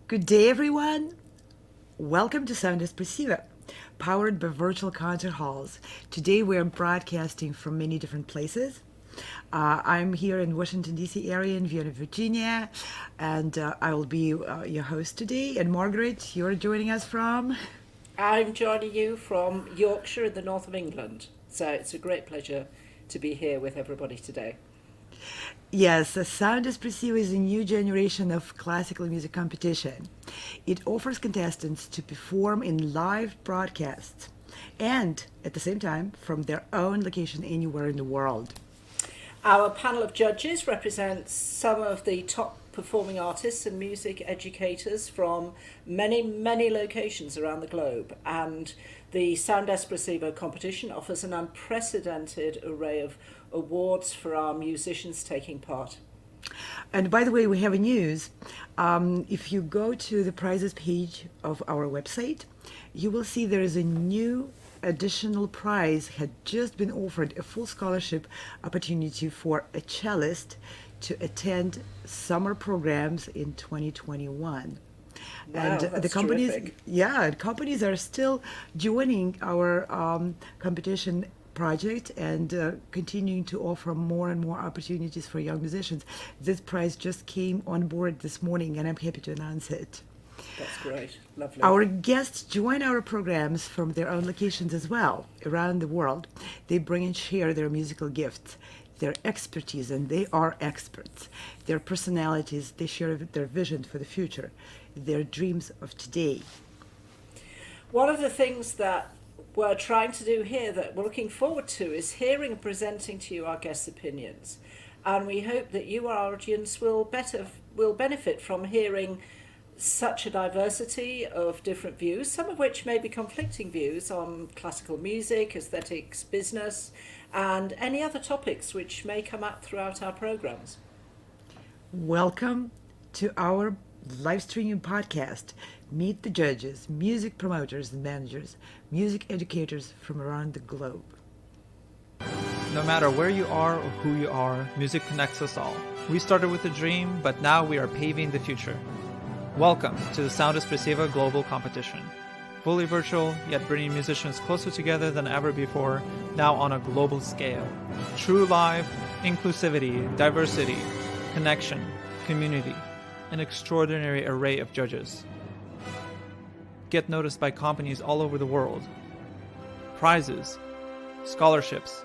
Good day, everyone. Welcome to Sound Espressivo, powered by virtual concert halls. Today we are broadcasting from many different places. I'm here in Washington, D.C. area in Vienna, Virginia, and I will be your host today. And Margaret, you're joining us from? I'm joining you from Yorkshire in the north of England. So it's a great pleasure to be here with everybody today. Yes, Sound Espressivo is a new generation of classical music competition. It offers contestants to perform in live broadcasts and, at the same time, from their own location anywhere in the world. Our panel of judges represents some of the top performing artists and music educators from many locations around the globe. And the Sound Espressivo competition offers an unprecedented array of awards for our musicians taking part. And by the way, we have a news. If you go to the prizes page of our website, you will see there is a new additional prize had just been offered, a full scholarship opportunity for a cellist to attend summer programs in 2021. Wow, And that's the companies, terrific. companies are still joining our competition project and continuing to offer more and more opportunities for young musicians. This prize just came on board this morning, and I'm happy to announce it. That's great. Lovely. Our guests join our programs from their own locations as well, around the world. They bring and share their musical gifts, their expertise, and they are experts. Their personalities, they share their vision for the future, their dreams of today. One of the things that we're trying to do here that we're looking forward to is hearing and presenting to you our guests' opinions. And we hope that you, our audience, will benefit from hearing such a diversity of different views, some of which may be conflicting views on classical music, aesthetics, business, and any other topics which may come up throughout our programs. Welcome to our live streaming podcast. Meet the judges, music promoters and managers, music educators from around the globe. No matter where you are or who you are, music connects us all. We started with a dream, but now we are paving the future. Welcome to the Sound Espressivo Global Competition. Fully virtual, yet bringing musicians closer together than ever before, now on a global scale. True live, inclusivity, diversity, connection, community, an extraordinary array of judges. Get noticed by companies all over the world. Prizes, scholarships,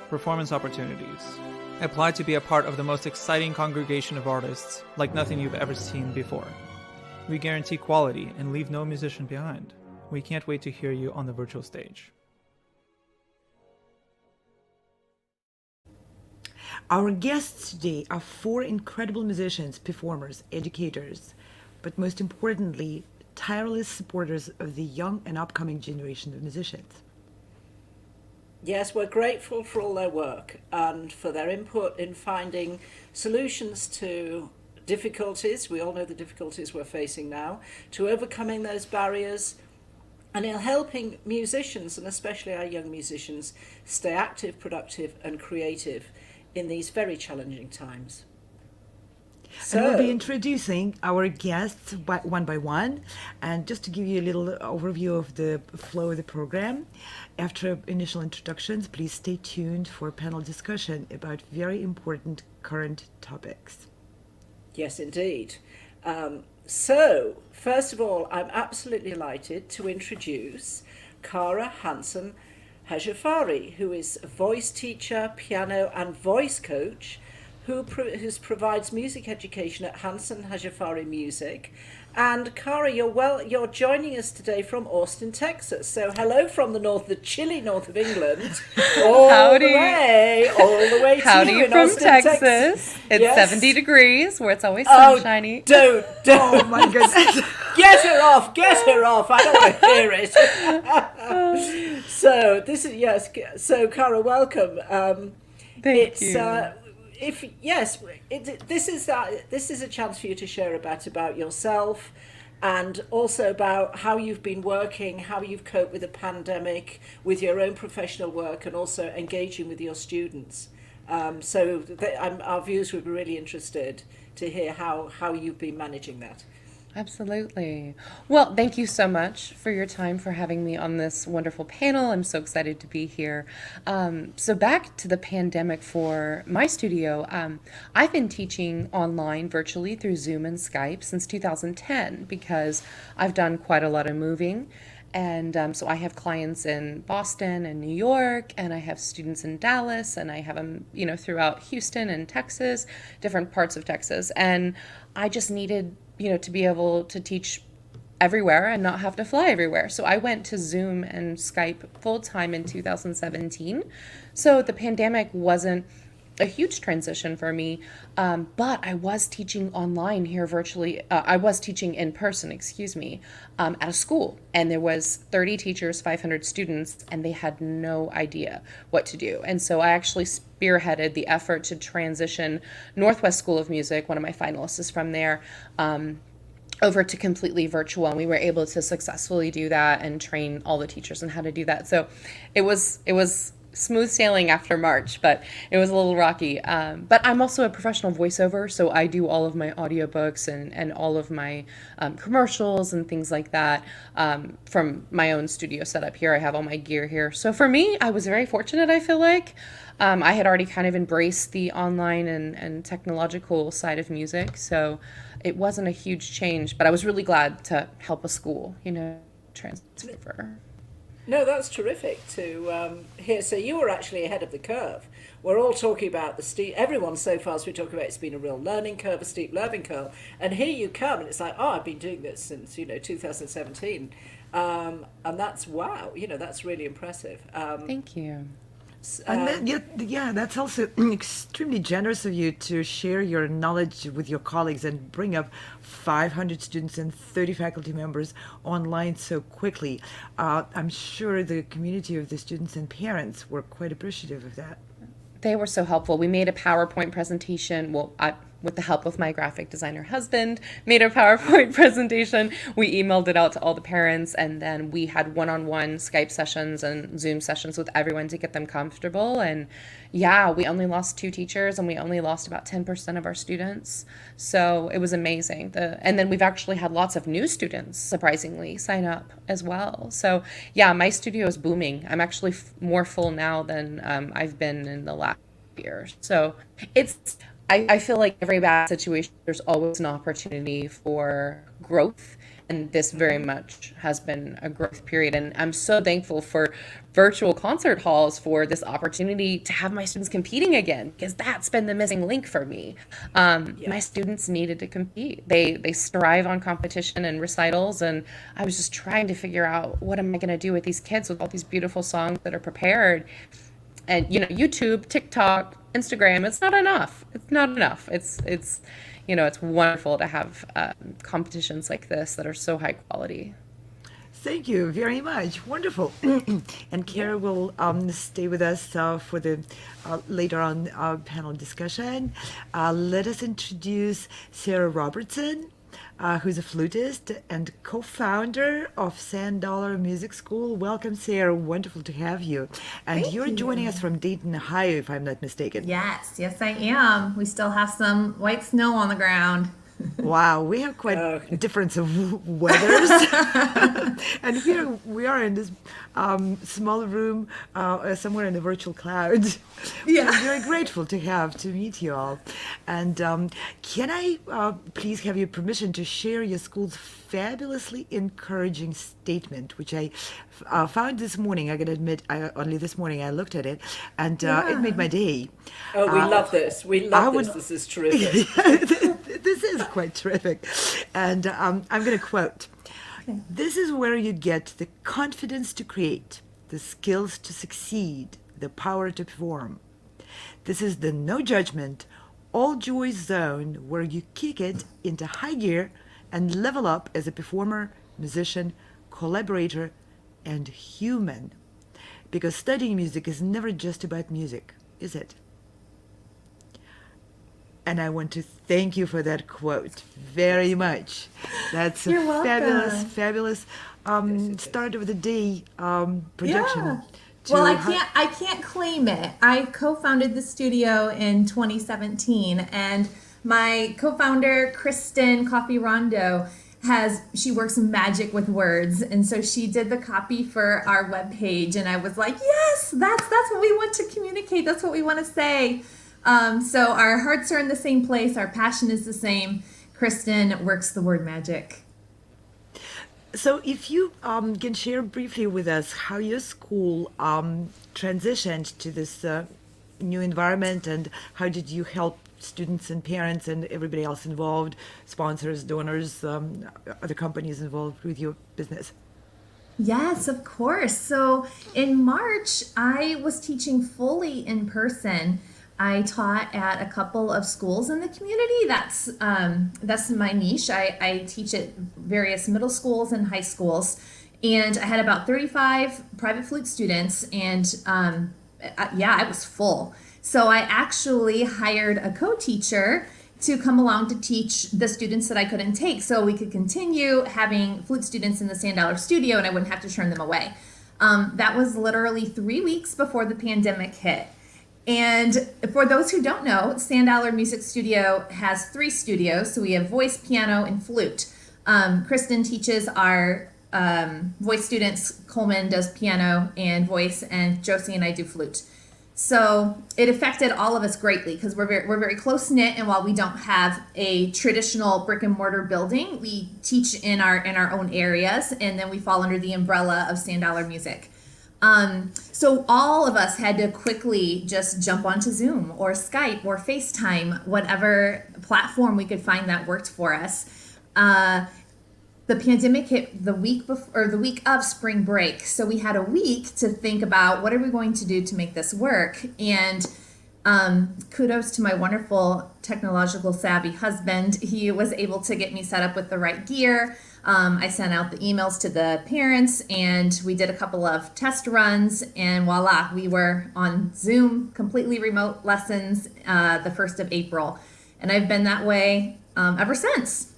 performance opportunities. Apply to be a part of the most exciting congregation of artists like nothing you've ever seen before. We guarantee quality and leave no musician behind. We can't wait to hear you on the virtual stage. Our guests today are four incredible musicians, performers, educators, but most importantly, tireless supporters of the young and upcoming generation of musicians. Yes, we're grateful for all their work and for their input in finding solutions to difficulties. We all know the difficulties we're facing now, to overcoming those barriers and in helping musicians, and especially our young musicians, stay active, productive and creative in these very challenging times. And we'll be introducing our guests one by one. And just to give you a little overview of the flow of the program, after initial introductions, please stay tuned for a panel discussion about very important current topics. Yes, indeed. So, first of all, I'm absolutely delighted to introduce Cara Hanson-Hajjafari, who is a voice teacher, piano and voice coach who provides music education at Hanson-Hajjafari Music. And Cara, you're joining us today from Austin, Texas. So hello from the chilly north of England, all the way to Howdy you in from Austin, Texas. It's Yes. 70 degrees where it's always Oh, sunshiny. don't. Oh my goodness. Get her off. I don't want to hear it. So this is, yes. So Cara, welcome. Thank you. This is a chance for you to share about yourself, and also about how you've been working, how you've coped with the pandemic, with your own professional work, and also engaging with your students. Our viewers would be really interested to hear how you've been managing that. Absolutely. Well, thank you so much for your time, for having me on this wonderful panel. I'm so excited to be here. So back to the pandemic for my studio. I've been teaching online virtually through Zoom and Skype since 2010 because I've done quite a lot of moving. And so I have clients in Boston and New York, and I have students in Dallas, and I have them, throughout Houston and Texas, different parts of Texas. And I just needed, to be able to teach everywhere and not have to fly everywhere. So I went to Zoom and Skype full time in 2017. So the pandemic wasn't a huge transition for me, but I was teaching online here virtually. I was teaching in person, at a school, and there was 30 teachers, 500 students, and they had no idea what to do. And so I actually spearheaded the effort to transition Northwest School of Music, one of my finalists is from there, over to completely virtual, and we were able to successfully do that and train all the teachers on how to do that. So it was smooth sailing after March, but it was a little rocky. But I'm also a professional voiceover, so I do all of my audiobooks and all of my commercials and things like that from my own studio setup here. I have all my gear here. So for me, I was very fortunate, I feel like. I had already kind of embraced the online and technological side of music, so it wasn't a huge change, but I was really glad to help a school, transfer. No, that's terrific to hear. So you were actually ahead of the curve. We're all talking about the steep. Everyone's so fast. We talk about it's been a real learning curve, a steep learning curve, and here you come, and it's like, I've been doing this since 2017, and that's wow. That's really impressive. Thank you. And that's also extremely generous of you to share your knowledge with your colleagues and bring up 500 students and 30 faculty members online so quickly. I'm sure the community of the students and parents were quite appreciative of that. They were so helpful. We made a PowerPoint presentation. Well, with the help of my graphic designer husband, made a PowerPoint presentation. We emailed it out to all the parents, and then we had one-on-one Skype sessions and Zoom sessions with everyone to get them comfortable. And yeah, we only lost 2 teachers, and we only lost about 10% of our students. So it was amazing. And then we've actually had lots of new students, surprisingly, sign up as well. So yeah, my studio is booming. I'm actually more full now than I've been in the last year. So I feel like every bad situation, there's always an opportunity for growth, and this very much has been a growth period. And I'm so thankful for virtual concert halls for this opportunity to have my students competing again, because that's been the missing link for me. My students needed to compete. They strive on competition and recitals, and I was just trying to figure out, what am I going to do with these kids with all these beautiful songs that are prepared? And YouTube, TikTok, Instagram, it's not enough. It's wonderful to have competitions like this that are so high quality. Thank you very much. Wonderful. And Kara will stay with us for the later on panel discussion. Let us introduce Sarah Robertson, who's a flutist and co-founder of Sand Dollar Music School. Welcome, Sarah. Wonderful to have you. And Thank you're you. Joining us from Dayton, Ohio, if I'm not mistaken. Yes, I am. We still have some white snow on the ground. Wow, we have quite a difference of weathers. And here we are in this small room somewhere in the virtual cloud. Yeah. I'm very grateful to meet you all. And can I please have your permission to share your school's fabulously encouraging statement, which I found this morning. I gotta admit, only this morning I looked at it, and it made my day. Oh, we love this. We love this. This is terrific. This is quite terrific. And I'm going to quote, "This is where you get the confidence to create, the skills to succeed, the power to perform. This is the no judgment, all joy zone where you kick it into high gear and level up as a performer, musician, collaborator, and human. Because studying music is never just about music, is it?" And I want to thank you for that quote very much. That's a You're welcome. fabulous start of the day projection. Yeah. to Well, hi- I can't claim it. I co-founded the studio in 2017, and my co-founder Kristen Coffee Rondo she works magic with words, and so she did the copy for our webpage, and I was like, yes, that's what we want to communicate. That's what we want to say. So our hearts are in the same place. Our passion is the same. Kristen works the word magic. So if you can share briefly with us how your school transitioned to this new environment, and how did you help students and parents and everybody else involved, sponsors, donors, other companies involved with your business? Yes, of course. So in March, I was teaching fully in person. I taught at a couple of schools in the community. That's my niche. I teach at various middle schools and high schools, and I had about 35 private flute students, and I was full. So I actually hired a co-teacher to come along to teach the students that I couldn't take, so we could continue having flute students in the $100 studio, and I wouldn't have to turn them away. That was literally 3 weeks before the pandemic hit. And for those who don't know, $100 Music Studio has 3 studios. So we have voice, piano, and flute. Kristen teaches our voice students. Coleman does piano and voice, and Josie and I do flute. So it affected all of us greatly because we're very close knit, and while we don't have a traditional brick and mortar building, we teach in our own areas, and then we fall under the umbrella of $100 Music. So all of us had to quickly just jump onto Zoom or Skype or FaceTime, whatever platform we could find that worked for us. The pandemic hit the week before, or the week of spring break. So we had a week to think about what are we going to do to make this work. And kudos to my wonderful technological savvy husband. He was able to get me set up with the right gear. I sent out the emails to the parents, and we did a couple of test runs, and voila, we were on Zoom, completely remote lessons the 1st of April. And I've been that way ever since.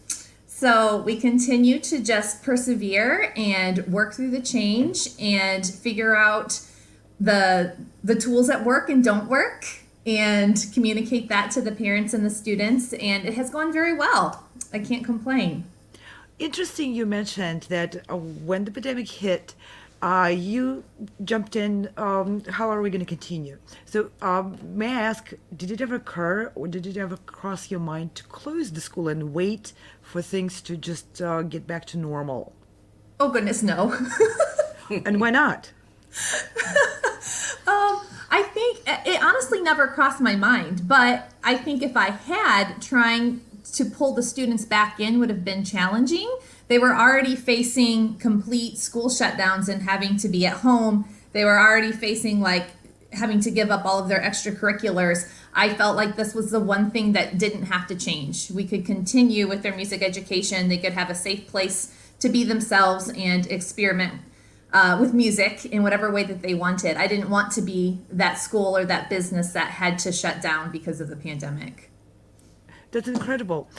So we continue to just persevere and work through the change and figure out the tools that work and don't work, and communicate that to the parents and the students, and it has gone very well. I can't complain. Interesting you mentioned that when the pandemic hit, you jumped in, how are we going to continue? So may I ask, did it ever occur, or did it ever cross your mind to close the school and wait for things to just get back to normal? Oh, goodness, no. And why not? I think it honestly never crossed my mind, but I think if I had, trying to pull the students back in would have been challenging. They were already facing complete school shutdowns and having to be at home. They were already facing having to give up all of their extracurriculars. I felt like this was the one thing that didn't have to change. We could continue with their music education. They could have a safe place to be themselves and experiment with music in whatever way that they wanted. I didn't want to be that school or that business that had to shut down because of the pandemic. That's incredible.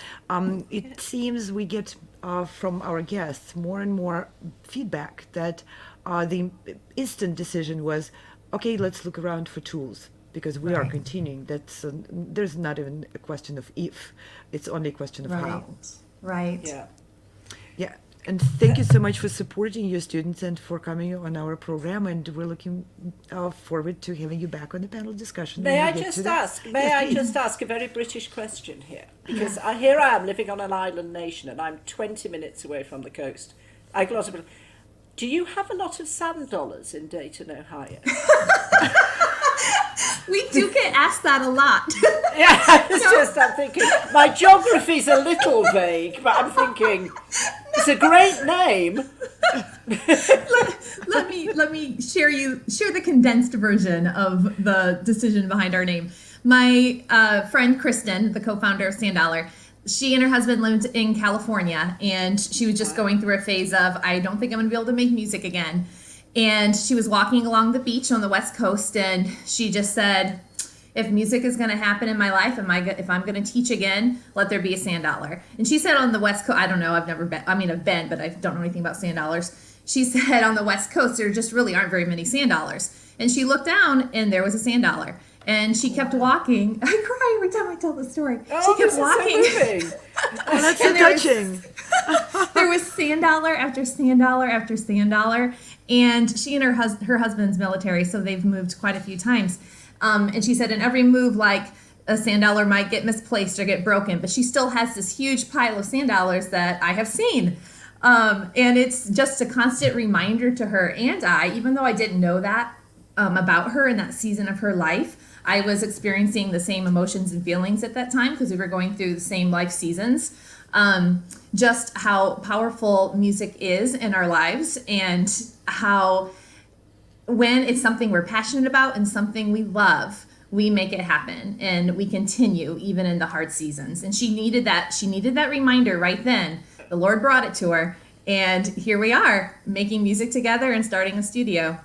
It seems we get from our guests more and more feedback that the instant decision was, okay, let's look around for tools, because we are continuing. There's not even a question of if, it's only a question of how. Right. Yeah. And thank you so much for supporting your students and for coming on our program. And we're looking forward to having you back on the panel discussion. May I just ask a very British question here? Because here I am living on an island nation, and I'm 20 minutes away from the coast. I got a lot of. Do you have a lot of sand dollars in Dayton, Ohio? We do get asked that a lot. Yeah, I'm thinking, my geography's a little vague, but I'm thinking, it's a great name. let me share the condensed version of the decision behind our name. My friend Kristen, the co-founder of $100, she and her husband lived in California, and she was just going through a phase of, I don't think I'm going to be able to make music again. And she was walking along the beach on the West Coast, and she just said, if music is going to happen in my life, if I'm going to teach again, let there be a $100. And she said on the West Coast, I don't know, I've never been, I've been, but I don't know anything about $100. She said on the West Coast, there just really aren't very many $100. And she looked down, and there was a $100. And she kept walking. I cry every time I tell the story. She kept walking. So moving. Oh, that's so touching. there was sand dollar after sand dollar after sand dollar. And she and her husband's military, so they've moved quite a few times. And she said in every move, like a sand dollar might get misplaced or get broken, but she still has this huge pile of sand dollars that I have seen. And it's just a constant reminder to her and I, even though I didn't know that about her in that season of her life, I was experiencing the same emotions and feelings at that time because we were going through the same life seasons. Just how powerful music is in our lives, and how when it's something we're passionate about and something we love, we make it happen and we continue even in the hard seasons. And she needed that reminder right then. The Lord brought it to her, and here we are making music together and starting a studio.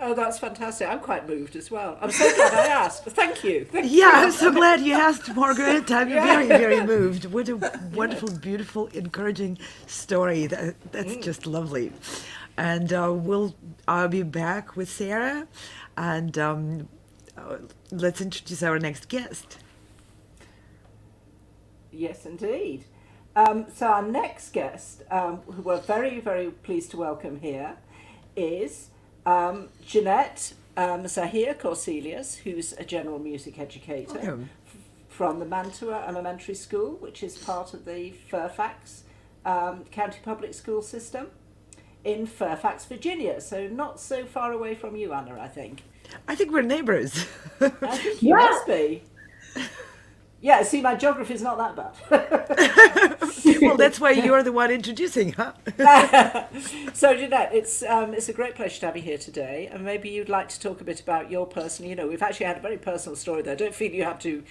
Oh, that's fantastic. I'm quite moved as well. I'm so glad I asked. Thank you. Yeah, I'm so glad you asked, Margaret. I'm very, very moved. What a wonderful, beautiful, encouraging story. That's just lovely. And we'll be back with Sarah, and let's introduce our next guest. Yes, indeed. So our next guest, who we're very, very pleased to welcome here, is Janette Zahia Corcelius, who's a general music educator from the Mantua Elementary School, which is part of the Fairfax County Public School System in Fairfax, Virginia. So not so far away from you, Anna, I think. I think we're neighbors. I think you must be. Yeah, see, my geography is not that bad. Well, that's why you're the one introducing, huh? So, Janette, it's a great pleasure to have you here today, and maybe you'd like to talk a bit about your personal. We've actually had a very personal story there. I don't feel you have to,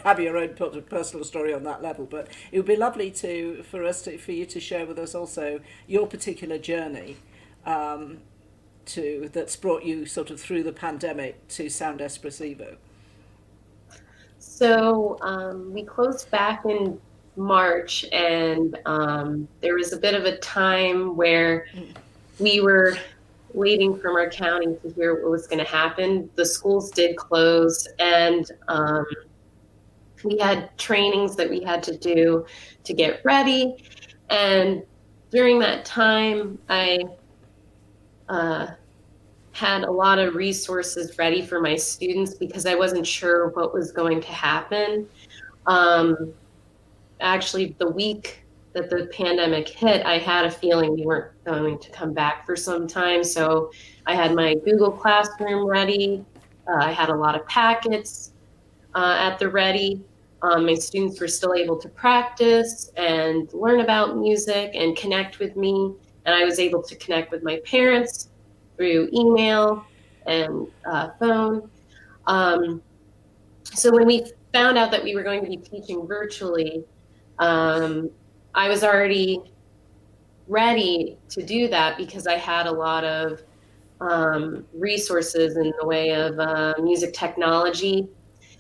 have your own personal story on that level, but it would be lovely for you to share with us also your particular journey that's brought you sort of through the pandemic to Sound Espressivo. So we closed back in March, and there was a bit of a time where we were waiting from our county to hear what was going to happen. The schools did close, and we had trainings that we had to do to get ready. And during that time, I had a lot of resources ready for my students because I wasn't sure what was going to happen. Actually, the week that the pandemic hit, I had a feeling we weren't going to come back for some time. So I had my Google Classroom ready. I had a lot of packets at the ready. My students were still able to practice and learn about music and connect with me. And I was able to connect with my parents through email and phone. So when we found out that we were going to be teaching virtually, I was already ready to do that because I had a lot of resources in the way of music technology.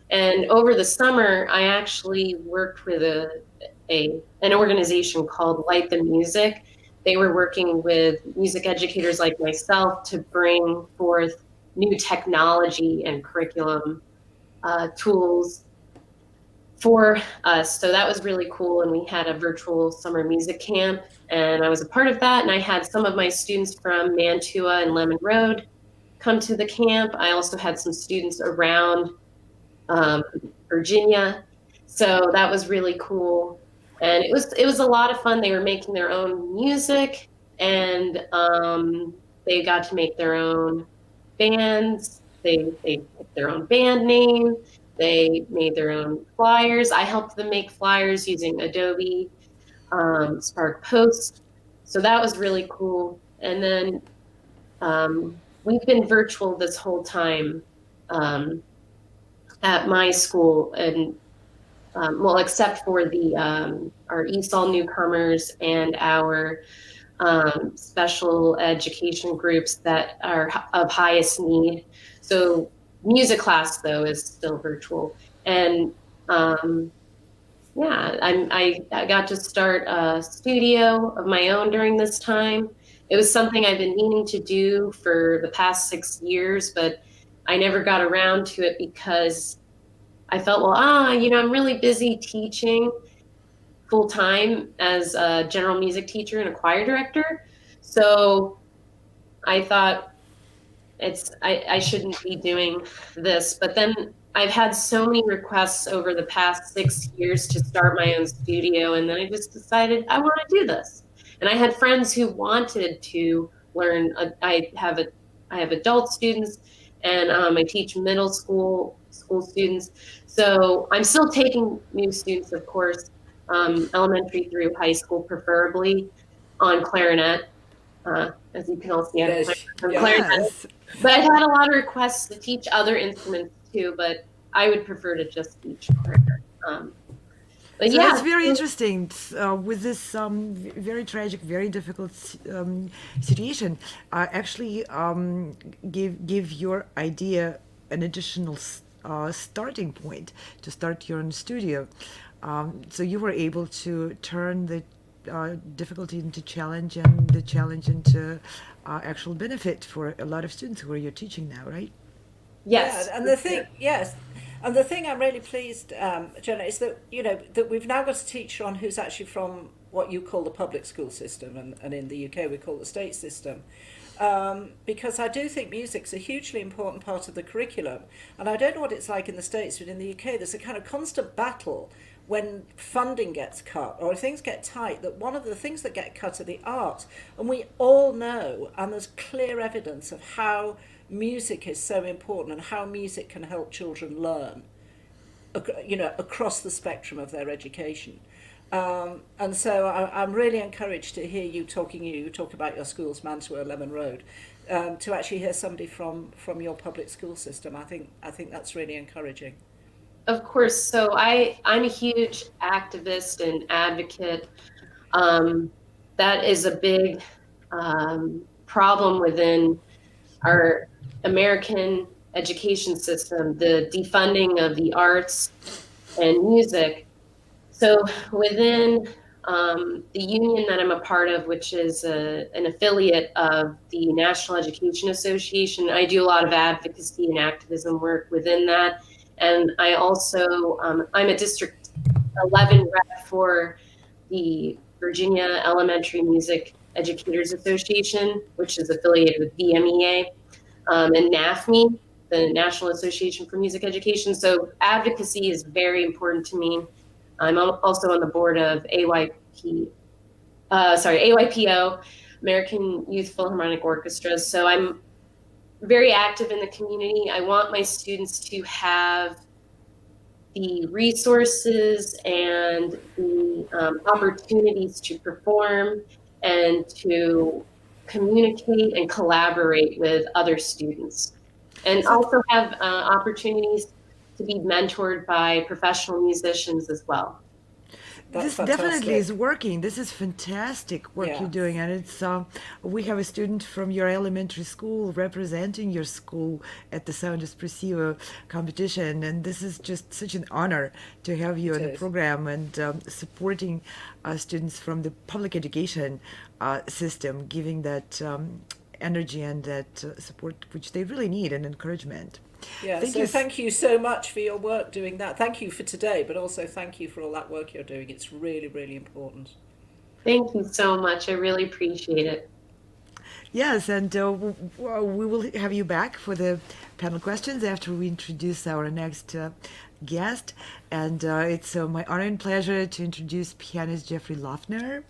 And over the summer, I actually worked with an organization called Light the Music. They were working with music educators like myself to bring forth new technology and curriculum tools for us. So that was really cool. And we had a virtual summer music camp, and I was a part of that. And I had some of my students from Mantua and Lemon Road come to the camp. I also had some students around Virginia. So that was really cool. And it was a lot of fun. They were making their own music, and they got to make their own bands. They picked their own band name. They made their own flyers. I helped them make flyers using Adobe Spark Post. So that was really cool. And then we've been virtual this whole time at my school, and well, except for our ESOL newcomers and our special education groups that are of highest need. So music class, though, is still virtual. And I got to start a studio of my own during this time. It was something I've been meaning to do for the past 6 years, but I never got around to it because I felt, I'm really busy teaching. full time as a general music teacher and a choir director. So I thought I shouldn't be doing this. But then I've had so many requests over the past 6 years to start my own studio, and then I just decided I want to do this. And I had friends who wanted to learn. I have adult students, and I teach middle school students. So I'm still taking new students, of course, elementary through high school, preferably on clarinet. As you can all see, I'm clarinet. Yes. But I've had a lot of requests to teach other instruments too, but I would prefer to just teach clarinet. But So yeah, that's very interesting. With this very tragic, very difficult situation, actually give your idea an additional starting point to start your own studio. So you were able to turn the difficulty into challenge and the challenge into actual benefit for a lot of students who are you're teaching now, right? yes. Yeah, and the thing, yes, and the thing I'm really pleased, Jenna, is that that we've now got a teacher on who's actually from what you call the public school system, and in the UK we call the state system, because I do think music's a hugely important part of the curriculum, and I don't know what it's like in the States, but in the UK there's a kind of constant battle when funding gets cut or things get tight, that one of the things that get cut are the arts. And we all know, and there's clear evidence of how music is so important and how music can help children learn, across the spectrum of their education. And so I'm really encouraged to hear you talk about your schools, Mantua, Lemon Road, to actually hear somebody from your public school system. I think that's really encouraging. Of course. So I'm a huge activist and advocate. That is a big problem within our American education system, the defunding of the arts and music. So within the union that I'm a part of, which is an affiliate of the National Education Association, I do a lot of advocacy and activism work within that. And I also, I'm a District 11 rep for the Virginia Elementary Music Educators Association, which is affiliated with VMEA, and NAFME, the National Association for Music Education. So advocacy is very important to me. I'm also on the board of AYPO, American Youth Philharmonic Orchestras. So I'm very active in the community. I want my students to have the resources and the opportunities to perform and to communicate and collaborate with other students, and also have opportunities to be mentored by professional musicians as well. This That's definitely fantastic. is working. This is fantastic work Yeah. you're doing, and it's we have a student from your elementary school representing your school at the Sound Espressivo competition, and this is just such an honor to have you It on the is. program and supporting students from the public education system, giving that energy and that support which they really need and encouragement. Yeah, Thank so you. thank you so much for your work doing that. Thank you for today, but also thank you for all that work you're doing. It's really, really important. Thank you so much. I really appreciate it. Yes, and we will have you back for the panel questions after we introduce our next guest. And it's my honor and pleasure to introduce pianist Jeffrey Lavner,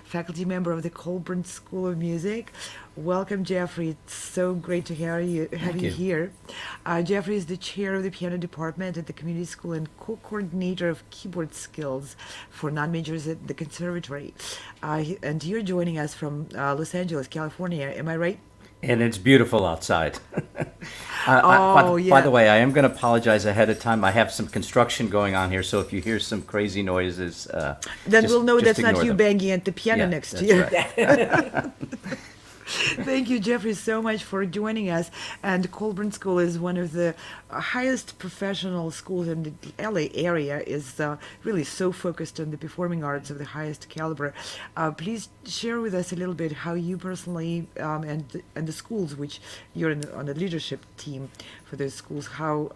faculty member of the Colburn School of Music. Welcome, Jeffrey. It's so great to have you here. Jeffrey is the chair of the piano department at the community school and co-coordinator of keyboard skills for non-majors at the conservatory. And you're joining us from Los Angeles, California. Am I right? And it's beautiful outside. Oh, yeah. By the way, I am going to apologize ahead of time. I have some construction going on here, so if you hear some crazy noises, Then we'll know just that's not ignore you them. banging at the piano Yeah, next to that's you. right. Thank you, Jeffrey, so much for joining us. And Colburn School is one of the highest professional schools in the LA area, is really so focused on the performing arts of the highest caliber. Please share with us a little bit how you personally and the schools, which you're on the leadership team for those schools, how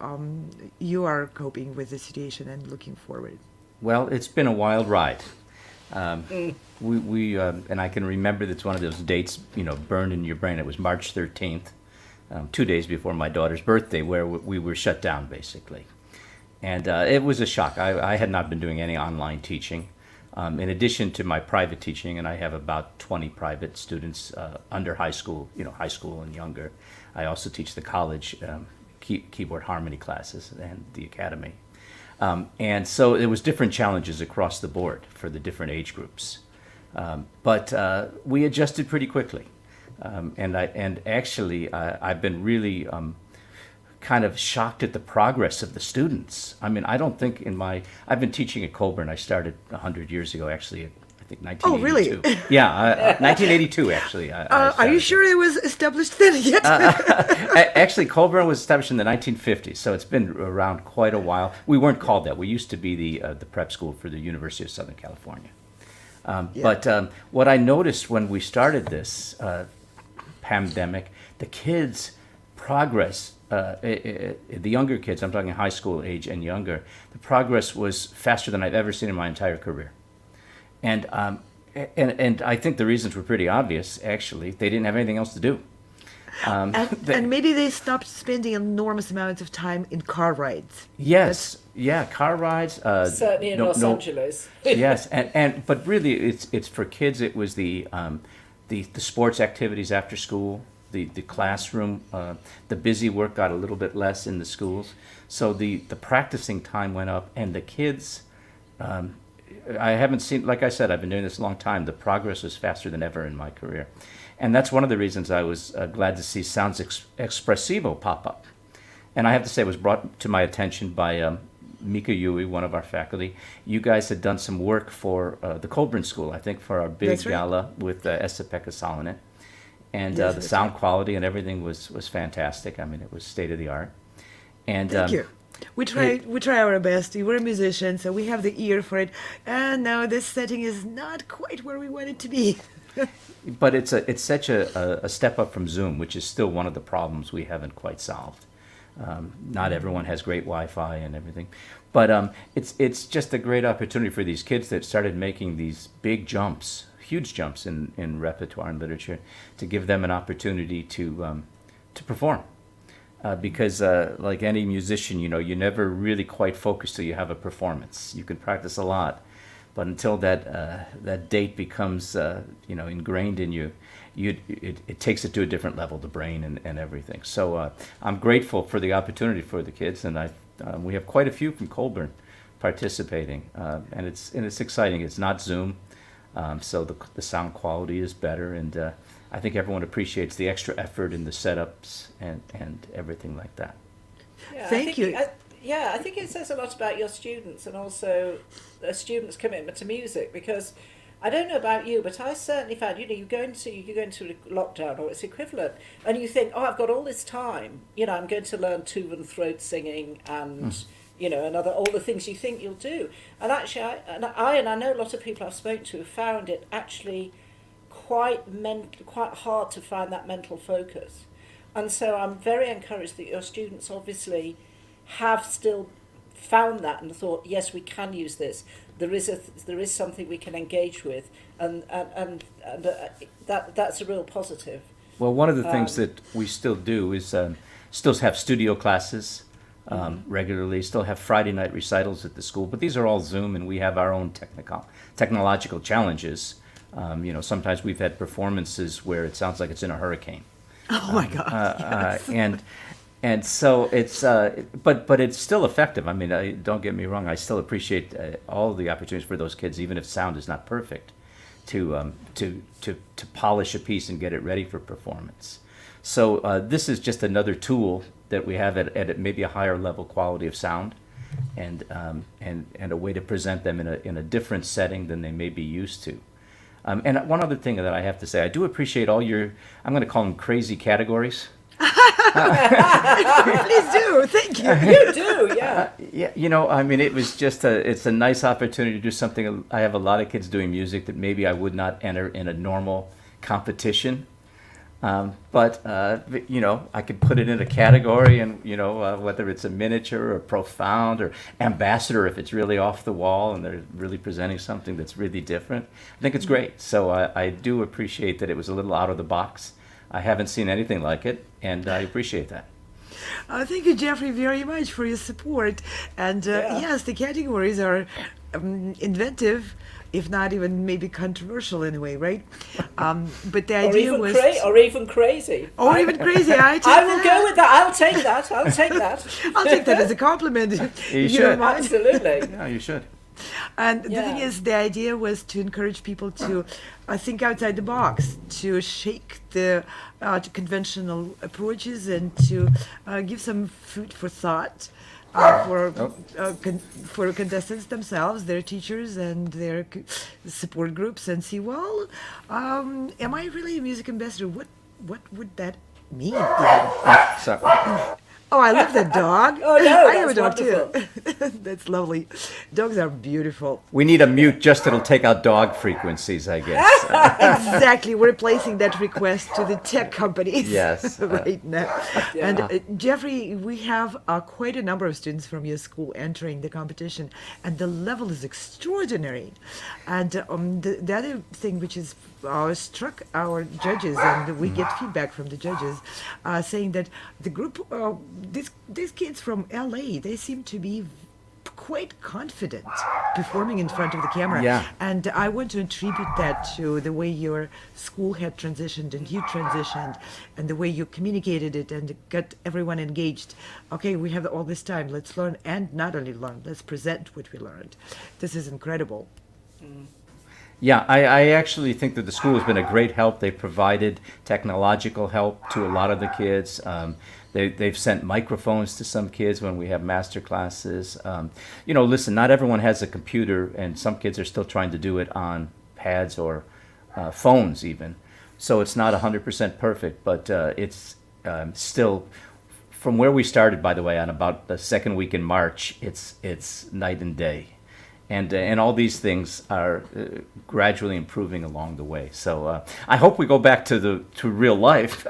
you are coping with the situation and looking forward. Well, it's been a wild ride. And I can remember that's one of those dates, burned in your brain. It was March 13th, 2 days before my daughter's birthday, where we were shut down, basically. And it was a shock. I had not been doing any online teaching. In addition to my private teaching, and I have about 20 private students under high school, high school and younger. I also teach the college keyboard harmony classes and the academy. And so it was different challenges across the board for the different age groups. But we adjusted pretty quickly. And actually, I've been really kind of shocked at the progress of the students. I mean, I don't think I've been teaching at Colburn. I started 100 years ago, actually, I think 1982. Oh, really? Yeah, 1982, actually. Are you sure it was established then yet? Actually, Colburn was established in the 1950s, so it's been around quite a while. We weren't called that. We used to be the prep school for the University of Southern California. But what I noticed when we started this pandemic, the kids' progress, the younger kids, I'm talking high school age and younger, the progress was faster than I've ever seen in my entire career. And I think the reasons were pretty obvious, actually. They didn't have anything else to do. And maybe they stopped spending enormous amounts of time in car rides. Yes, car rides. Certainly in Los Angeles. Yes, but really, it's for kids. It was the sports activities after school, the classroom, the busy work got a little bit less in the schools. So the practicing time went up, and the kids. I haven't seen, like I said, I've been doing this a long time. The progress was faster than ever in my career. And that's one of the reasons I was glad to see Sound Espressivo pop up. And I have to say, it was brought to my attention by Mika Yui, one of our faculty. You guys had done some work for the Colburn School, I think, for our big gala with Esa-Pekka Salonen. And the sound quality and everything was fantastic. I mean, it was state of the art. And Thank you. We try our best. We're a musician, so we have the ear for it. And now this setting is not quite where we want it to be. But it's such a step up from Zoom, which is still one of the problems we haven't quite solved. Not everyone has great Wi-Fi and everything, but it's just a great opportunity for these kids that started making these big jumps, huge jumps in repertoire and literature, to give them an opportunity to perform. Because like any musician, you never really quite focus till you have a performance. You can practice a lot, but until that date becomes ingrained in you, it takes it to a different level, the brain and everything. So I'm grateful for the opportunity for the kids, and we have quite a few from Colburn participating, and it's exciting. It's not Zoom, so the sound quality is better, and I think everyone appreciates the extra effort in the setups and everything like that. Yeah, Thank you. I think it says a lot about your students and also the students' commitment to music, because I don't know about you, but I certainly found, you go into lockdown or its equivalent, and you think, I've got all this time, I'm going to learn tube and throat singing and, and all the things you think you'll do. And actually, I know a lot of people I've spoken to have found it actually quite hard to find that mental focus. And so I'm very encouraged that your students obviously have still found that and thought, yes, we can use this. There is something we can engage with, and that's a real positive. Well, one of the things that we still do is still have studio classes regularly, still have Friday night recitals at the school, but these are all Zoom, and we have our own technological challenges. Sometimes we've had performances where it sounds like it's in a hurricane. Oh my God! Yes. And so it's, but it's still effective. I mean, don't get me wrong. I still appreciate all the opportunities for those kids, even if sound is not perfect, to polish a piece and get it ready for performance. So this is just another tool that we have at maybe a higher level quality of sound, and a way to present them in a different setting than they may be used to. And one other thing that I have to say, I do appreciate all your, I'm going to call them crazy categories. Please do. Thank you. You do, yeah. Yeah, I mean, it was just it's a nice opportunity to do something. I have a lot of kids doing music that maybe I would not enter in a normal competition. I could put it in a category, and whether it's a miniature or profound or ambassador, if it's really off the wall and they're really presenting something that's really different, I think it's great. So I do appreciate that it was a little out of the box. I haven't seen anything like it, and I appreciate that. Thank you, Jeffrey, very much for your support. And yes, the categories are inventive, if not even maybe controversial in a way, right? But the idea was... or even crazy. Or even crazy. I will go with that. I'll take that. I'll take that as a compliment. You should. Absolutely. Yeah, you should. And the thing is, the idea was to encourage people to think outside the box, to shake the conventional approaches, and to give some food for thought for contestants themselves, their teachers, and their support groups, and see, well, am I really a music ambassador? What would that mean? Sorry. Oh, I love that dog. Oh, no, I have a dog wonderful. too. That's lovely. Dogs are beautiful. We need a mute just that'll take out dog frequencies, I guess. Exactly. We're placing that request to the tech companies Yes. right now. Yeah. And Jeffrey, we have quite a number of students from your school entering the competition, and the level is extraordinary. And the other thing which is struck our judges, and we get feedback from the judges, saying that the group, these kids from LA, they seem to be quite confident performing in front of the camera. Yeah. And I want to attribute that to the way your school had transitioned and you transitioned, and the way you communicated it and got everyone engaged. Okay, we have all this time. Let's learn, and not only learn, let's present what we learned. This is incredible. Yeah, I actually think that the school has been a great help. They provided technological help to a lot of the kids. They've sent microphones to some kids when we have master classes. Listen, not everyone has a computer, and some kids are still trying to do it on pads or phones even. So it's not 100% perfect, but it's still, from where we started, by the way, on about the second week in March, it's night and day. And all these things are gradually improving along the way. So I hope we go back to real life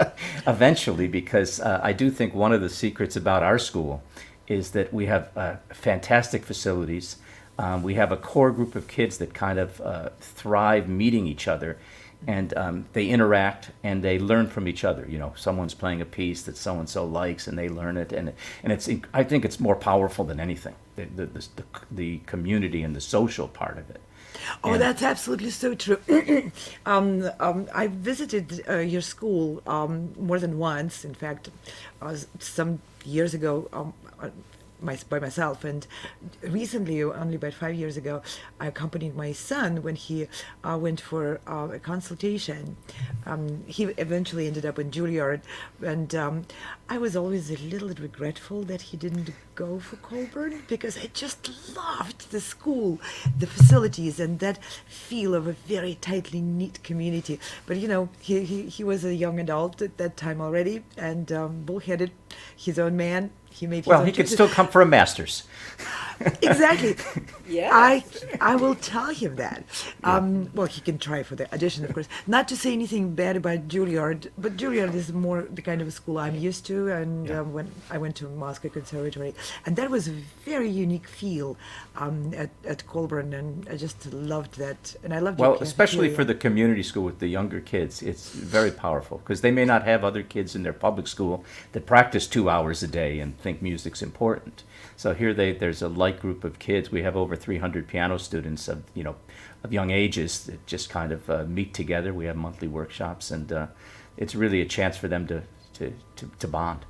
eventually, because I do think one of the secrets about our school is that we have fantastic facilities. We have a core group of kids that kind of thrive meeting each other, and they interact and they learn from each other. Someone's playing a piece that so-and-so likes, and they learn it, and I think it's more powerful than anything, the community and the social part of it. Oh, that's absolutely so true. I visited your school more than once, in fact, some years ago, by myself, and recently, only about 5 years ago, I accompanied my son when he went for a consultation. He eventually ended up in Juilliard, and I was always a little regretful that he didn't go for Colburn, because I just loved the school, the facilities, and that feel of a very tightly knit community. But he was a young adult at that time already, and bullheaded, his own man. He made his own He could choices. still come for a master's. Exactly. Yeah. I will tell him that. Well, he can try for the audition, of course. Not to say anything bad about Juilliard, but Juilliard is more the kind of school I'm used to. And when I went to Moscow Conservatory, and that was a very unique feel at Colburn, and I just loved that. And I loved Well, your especially cafeteria. for the community school with the younger kids, it's very powerful, because they may not have other kids in their public school that practice 2 hours a day and think music's important. So here there's a light group of kids. We have over 300 piano students of young ages that just kind of meet together. We have monthly workshops, and it's really a chance for them to bond.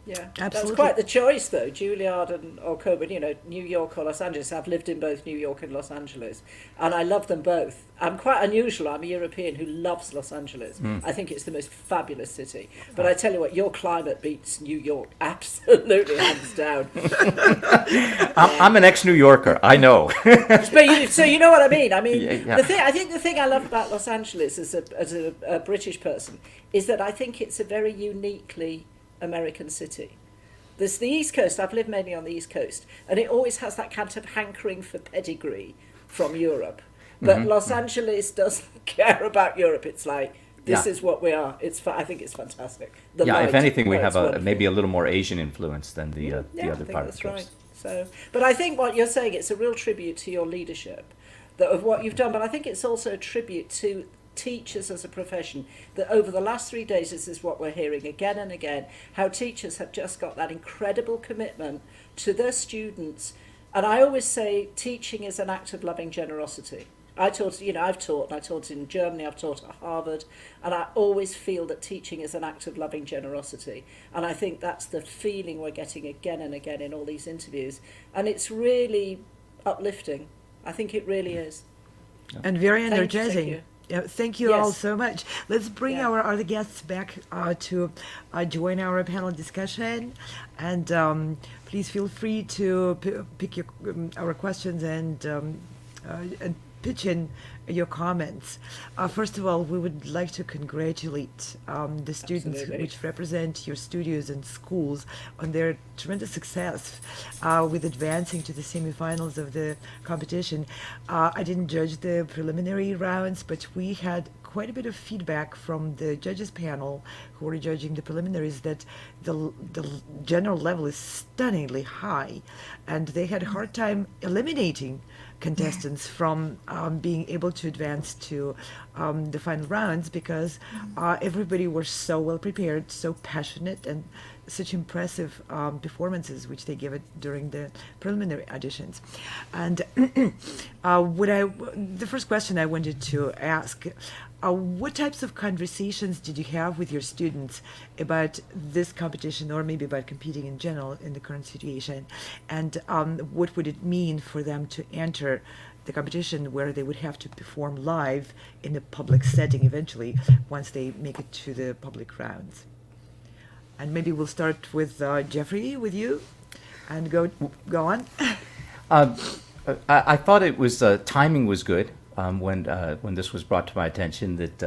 Yeah, Absolutely. that's quite the choice, though. Juilliard or Colburn, New York or Los Angeles. I've lived in both New York and Los Angeles, and I love them both. I'm quite unusual. I'm a European who loves Los Angeles. I think it's the most fabulous city. But I tell you what, your climate beats New York absolutely, hands down. I'm an ex-New Yorker, I know. So you know what I mean. I mean, Yeah. the thing I love about Los Angeles as a British person is that I think it's a very uniquely American city. There's the East Coast. I've lived mainly on the East Coast, and it always has that kind of hankering for pedigree from Europe. But Los Angeles doesn't care about Europe. It's like, This Yeah. is what we are. I think it's fantastic. The Yeah, if light, anything, we oh, have it's wonderful. maybe a little more Asian influence than the Yeah, other I think part of that's the course. right. So, but I think what you're saying, it's a real tribute to your leadership, of what you've done. But I think it's also a tribute to teachers as a profession, that over the last 3 days, this is what we're hearing again and again, how teachers have just got that incredible commitment to their students. And I always say teaching is an act of loving generosity. I've taught, and I taught in Germany, I've taught at Harvard, and I always feel that teaching is an act of loving generosity. And I think that's the feeling we're getting again and again in all these interviews. And it's really uplifting. I think it really is. And very Thank you, energizing. thank you. Yeah, thank you all Yes. so much. Let's bring Yeah. our other guests back to join our panel discussion, and please feel free to pick our questions and pitch in your comments. First of all, we would like to congratulate the students Absolutely. which represent your studios and schools on their tremendous success with advancing to the semifinals of the competition. I didn't judge the preliminary rounds, but we had quite a bit of feedback from the judges panel who were judging the preliminaries that the general level is stunningly high, and they had a hard time eliminating contestants from being able to advance to the final rounds because everybody were so well prepared, so passionate, and such impressive performances which they gave it during the preliminary auditions. And the first question I wanted to ask, what types of conversations did you have with your students about this competition, or maybe about competing in general in the current situation? And what would it mean for them to enter the competition where they would have to perform live in a public setting eventually once they make it to the public rounds? And maybe we'll start with Jeffrey, with you, and go on. I thought it was timing was good when this was brought to my attention. That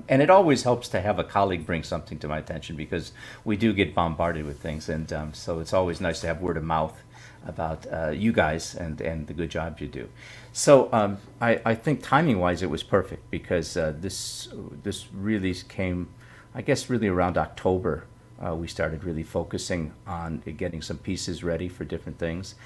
and it always helps to have a colleague bring something to my attention because we do get bombarded with things, and so it's always nice to have word of mouth about you guys and the good job you do. So I think timing wise it was perfect because this really came, I guess, really around October. We started really focusing on getting some pieces ready for different things.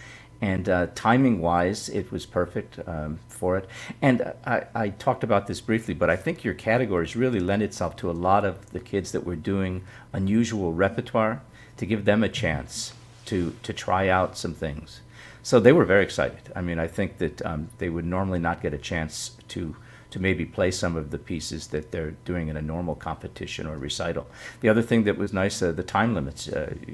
And timing-wise, it was perfect for it. And I talked about this briefly, but I think your categories really lend itself to a lot of the kids that were doing unusual repertoire to give them a chance to try out some things. So they were very excited. I mean, I think that they would normally not get a chance to maybe play some of the pieces that they're doing in a normal competition or recital. The other thing that was nice, the time limits,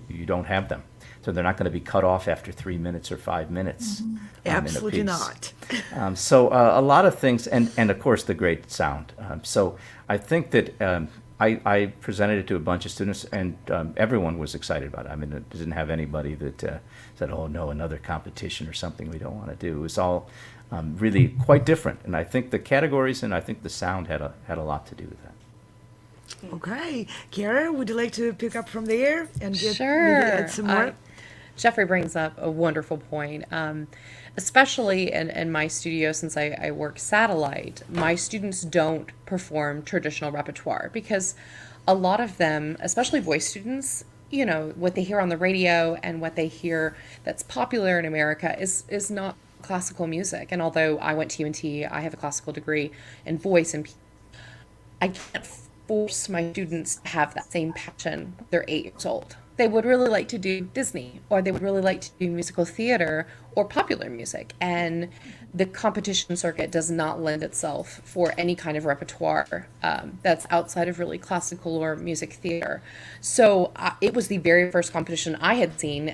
you don't have them. So they're not going to be cut off after 3 minutes or 5 minutes. Absolutely in a piece. not. So a lot of things, and of course the great sound. So I think that I presented it to a bunch of students, and everyone was excited about it. I mean, it didn't have anybody that said, "Oh no, another competition or something we don't want to do." It was all really quite different, and I think the categories and I think the sound had a lot to do with that. Okay, Kara, would you like to pick up from there and maybe Sure. add some more? Jeffrey brings up a wonderful point. Especially in my studio, since I work satellite, my students don't perform traditional repertoire because a lot of them, especially voice students, what they hear on the radio and what they hear that's popular in America is not classical music. And although I went to UNT, I have a classical degree in voice, and I can't force my students to have that same passion. They're 8 years old. They would really like to do Disney, or they would really like to do musical theater or popular music. And the competition circuit does not lend itself for any kind of repertoire that's outside of really classical or music theater. So it was the very first competition I had seen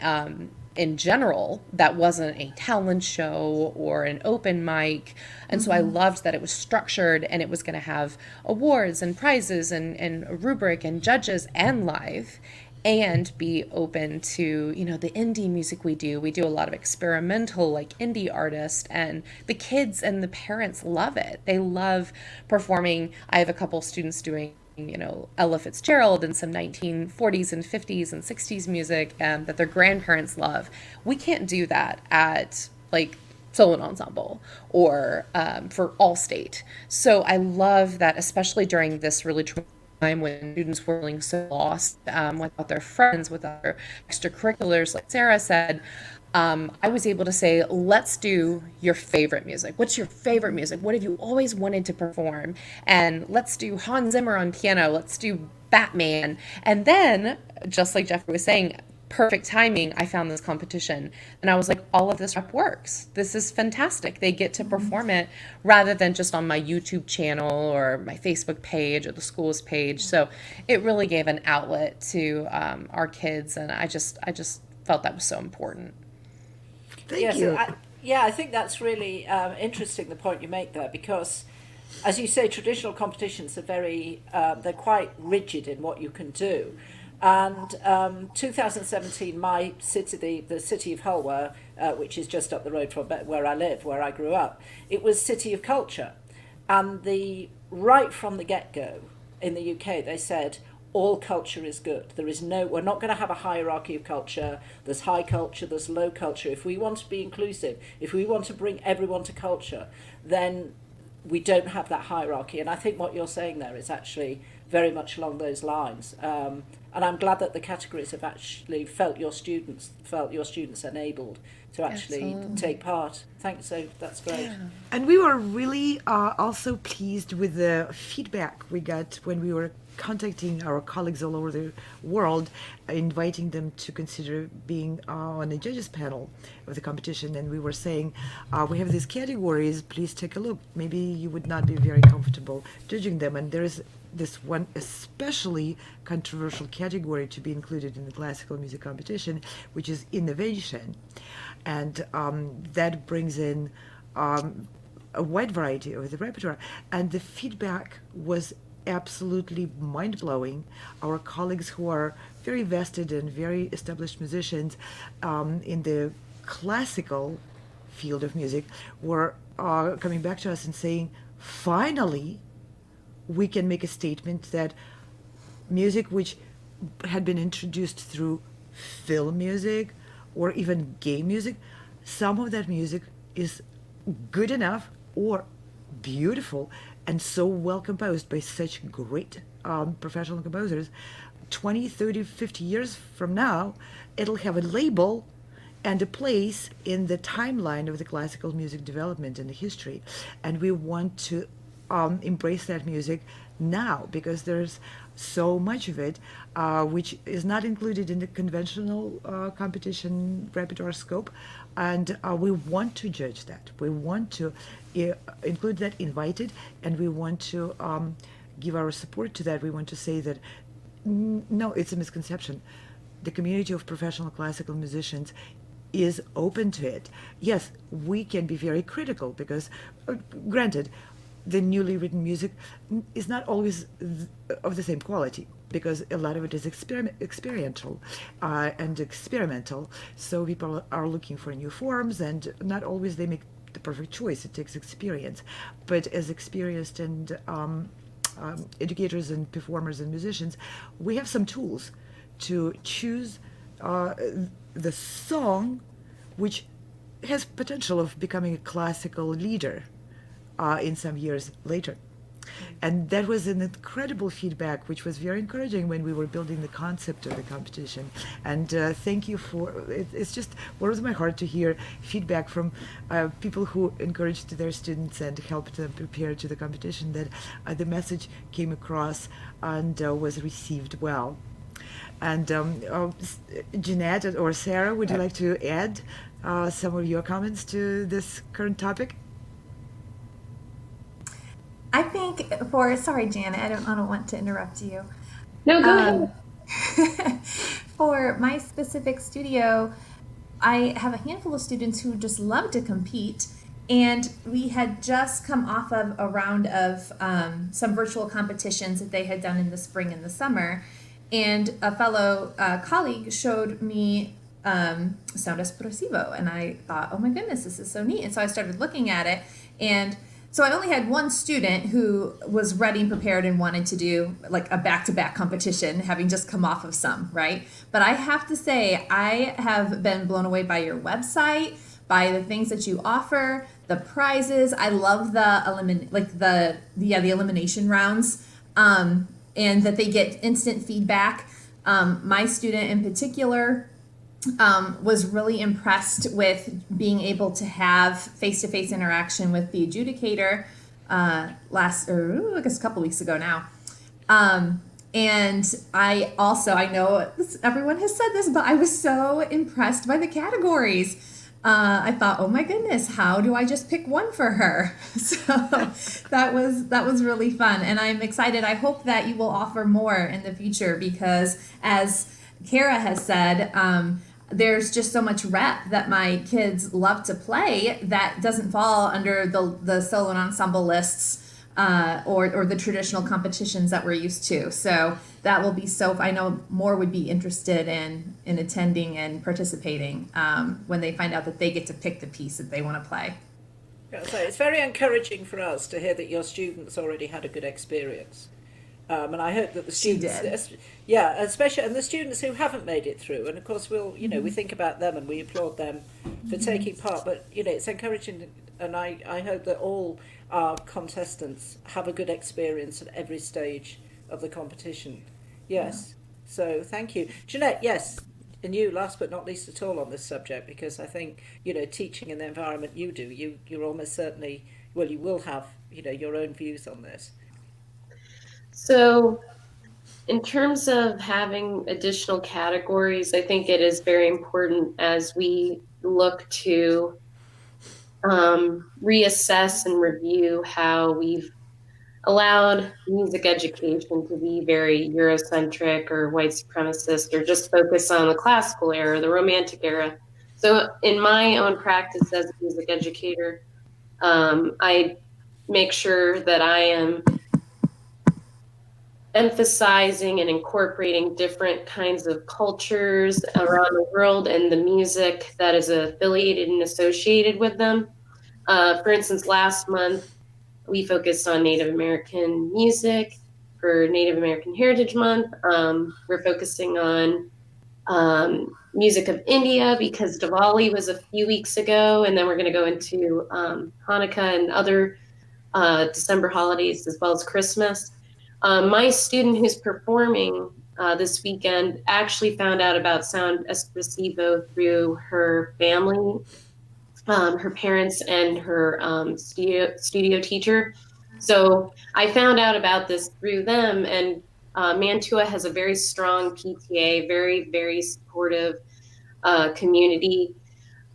in general that wasn't a talent show or an open mic. And so I loved that it was structured and it was going to have awards and prizes and a rubric and judges and live, and be open to, the indie music we do. We do a lot of experimental, like indie artists, and the kids and the parents love it. They love performing. I have a couple students doing Ella Fitzgerald and some 1940s and 50s and 60s music that their grandparents love. We can't do that at solo ensemble or for Allstate. So I love that, especially during this really time when students were feeling so lost without their friends, without their extracurriculars, like Sarah said. I was able to say, let's do your favorite music. What's your favorite music? What have you always wanted to perform? And let's do Hans Zimmer on piano. Let's do Batman. And then, just like Jeffrey was saying, perfect timing, I found this competition. And I was like, all of this rep works. This is fantastic. They get to perform it rather than just on my YouTube channel or my Facebook page or the school's page. So it really gave an outlet to our kids. And I just felt that was so important. Thank you. I think that's really interesting, the point you make there, because, as you say, traditional competitions are they're quite rigid in what you can do. And 2017, my city, the city of Hull, which is just up the road from where I live, where I grew up, it was City of Culture. And right from the get-go in the UK, they said, all culture is good. We're not going to have a hierarchy of culture. There's high culture, there's low culture. If we want to be inclusive, if we want to bring everyone to culture, then we don't have that hierarchy. And I think what you're saying there is actually very much along those lines. And I'm glad that the categories have actually felt your students enabled to actually take part. Thanks, so that's great. Yeah. And we were really also pleased with the feedback we got when we were contacting our colleagues all over the world, inviting them to consider being on a judges panel of the competition. And we were saying, we have these categories, please take a look. Maybe you would not be very comfortable judging them. And there is this one especially controversial category to be included in the classical music competition, which is innovation. And that brings in a wide variety of the repertoire. And the feedback was absolutely mind-blowing. Our colleagues who are very vested and very established musicians in the classical field of music were coming back to us and saying, finally, we can make a statement that music which had been introduced through film music or even gay music, some of that music is good enough or beautiful and so well composed by such great professional composers. 20, 30, 50 years from now, it'll have a label and a place in the timeline of the classical music development and the history. And we want to embrace that music now, because there's so much of it which is not included in the conventional competition repertoire scope, and we want to judge that. We want to include that, invite it, and we want to give our support to that. We want to say that no, it's a misconception. The community of professional classical musicians is open to it. Yes, we can be very critical because, granted, the newly written music is not always of the same quality, because a lot of it is experiential and experimental. So people are looking for new forms, and not always they make the perfect choice. It takes experience. But as experienced and educators and performers and musicians, we have some tools to choose the song which has potential of becoming a classical leader in some years later. And that was an incredible feedback, which was very encouraging when we were building the concept of the competition. And thank you for it. It's just warms my heart to hear feedback from people who encouraged their students and helped them prepare to the competition, that the message came across and was received well. And Janette or Sarah, would you like to add some of your comments to this current topic? I think sorry, Janet, I don't want to interrupt you. No, go ahead. For my specific studio, I have a handful of students who just love to compete, and we had just come off of a round of some virtual competitions that they had done in the spring and the summer, and a fellow colleague showed me Sound Espressivo, and I thought, oh my goodness, this is so neat. And so I started looking at it, and so I only had one student who was ready and prepared and wanted to do like a back-to-back competition, having just come off of some, right? But I have to say, I have been blown away by your website, by the things that you offer, the prizes. I love the elimination rounds, and that they get instant feedback. My student in particular was really impressed with being able to have face-to-face interaction with the adjudicator I guess a couple weeks ago now. And I know everyone has said this, but I was so impressed by the categories. I thought, oh my goodness, how do I just pick one for her? So that was really fun, and I'm excited. I hope that you will offer more in the future because, as Kara has said, there's just so much rep that my kids love to play that doesn't fall under the solo and ensemble lists or the traditional competitions that we're used to. So that will be I know more would be interested in attending and participating when they find out that they get to pick the piece that they want to play. So it's very encouraging for us to hear that your students already had a good experience. And I hope that the students, especially, and the students who haven't made it through, and of course we think about them and we applaud them for taking part, but it's encouraging, and I hope that all our contestants have a good experience at every stage of the competition. Yes, so thank you. Janette, yes, and you, last but not least at all on this subject, because I think, teaching in the environment you do, you're almost certainly, you will have, your own views on this. So in terms of having additional categories, I think it is very important as we look to reassess and review how we've allowed music education to be very Eurocentric or white supremacist or just focus on the classical era, the Romantic era. So in my own practice as a music educator, I make sure that I am emphasizing and incorporating different kinds of cultures around the world and the music that is affiliated and associated with them. For instance, last month, we focused on Native American music for Native American Heritage Month. We're focusing on music of India because Diwali was a few weeks ago, and then we're going to go into Hanukkah and other December holidays as well as Christmas. My student who's performing this weekend actually found out about Sound Espressivo through her family, her parents, and her studio teacher. So I found out about this through them, and Mantua has a very strong PTA, very, very supportive community.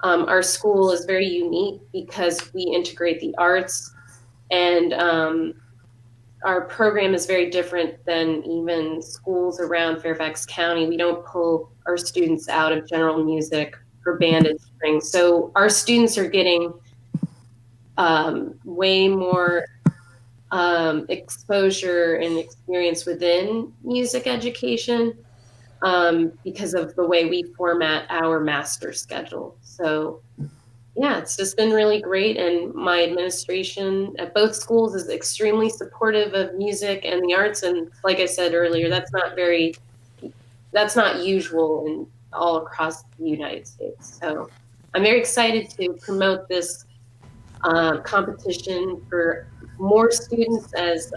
Our school is very unique because we integrate the arts, and our program is very different than even schools around Fairfax County. We don't pull our students out of general music or band and string. So our students are getting way more exposure and experience within music education because of the way we format our master schedule. So yeah, it's just been really great. And my administration at both schools is extremely supportive of music and the arts. And like I said earlier, that's not usual in all across the United States. So I'm very excited to promote this competition for more students as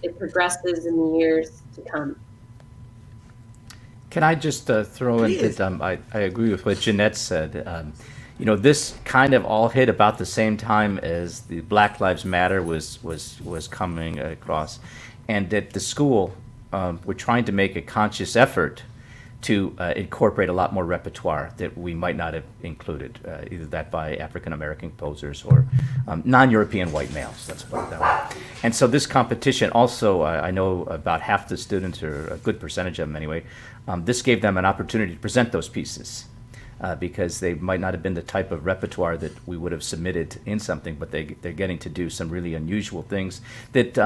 it progresses in the years to come. Can I just throw in that I agree with what Janette said. This kind of all hit about the same time as the Black Lives Matter was coming across, and that the school we're trying to make a conscious effort to incorporate a lot more repertoire that we might not have included, either that by African American composers or non-European white males. Let's put it that way. And so this competition also, I know about half the students, or a good percentage of them anyway, this gave them an opportunity to present those pieces. Because they might not have been the type of repertoire that we would have submitted in something, but they're getting to do some really unusual things that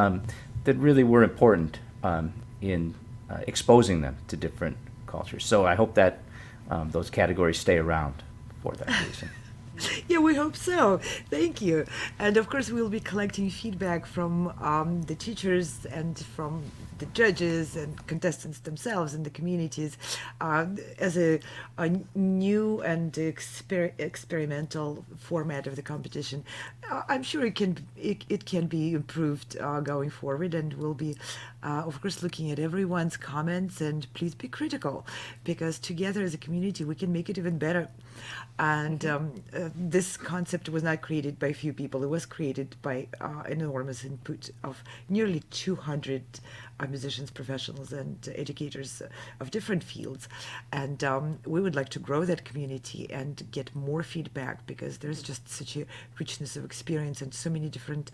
really were important in exposing them to different cultures. So I hope that those categories stay around for that reason. Yeah, we hope so. Thank you. And of course, we'll be collecting feedback from the teachers and from the judges and contestants themselves in the communities as a new and experimental format of the competition. I'm sure it can be improved going forward, and we'll be, of course, looking at everyone's comments. And please be critical, because together as a community we can make it even better. And this concept was not created by a few people. It was created by an enormous input of nearly 200 musicians, professionals, and educators of different fields. And we would like to grow that community and get more feedback, because there's just such a richness of experience and so many different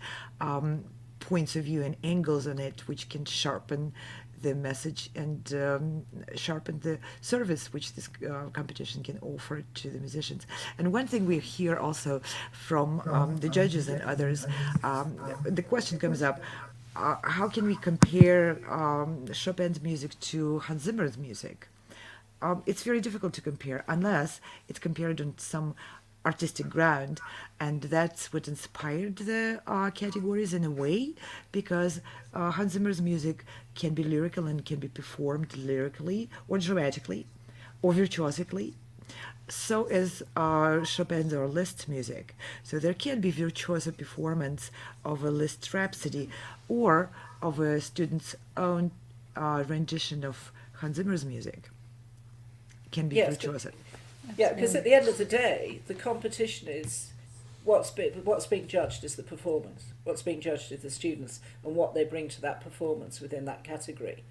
points of view and angles on it, which can sharpen the message and sharpen the service which this competition can offer to the musicians. And one thing we hear also from the judges and others, the question comes up, how can we compare Chopin's music to Hans Zimmer's music? It's very difficult to compare unless it's compared on some artistic ground, and that's what inspired the categories in a way, because Hans Zimmer's music can be lyrical and can be performed lyrically or dramatically or virtuosically, so is Chopin's or Liszt's music. So there can be virtuoso performance of a Liszt rhapsody or of a student's own rendition of Hans Zimmer's music. Can be virtuoso. Yeah, because at the end of the day, the competition is what's being judged is the performance. What's being judged is the students and what they bring to that performance within that category.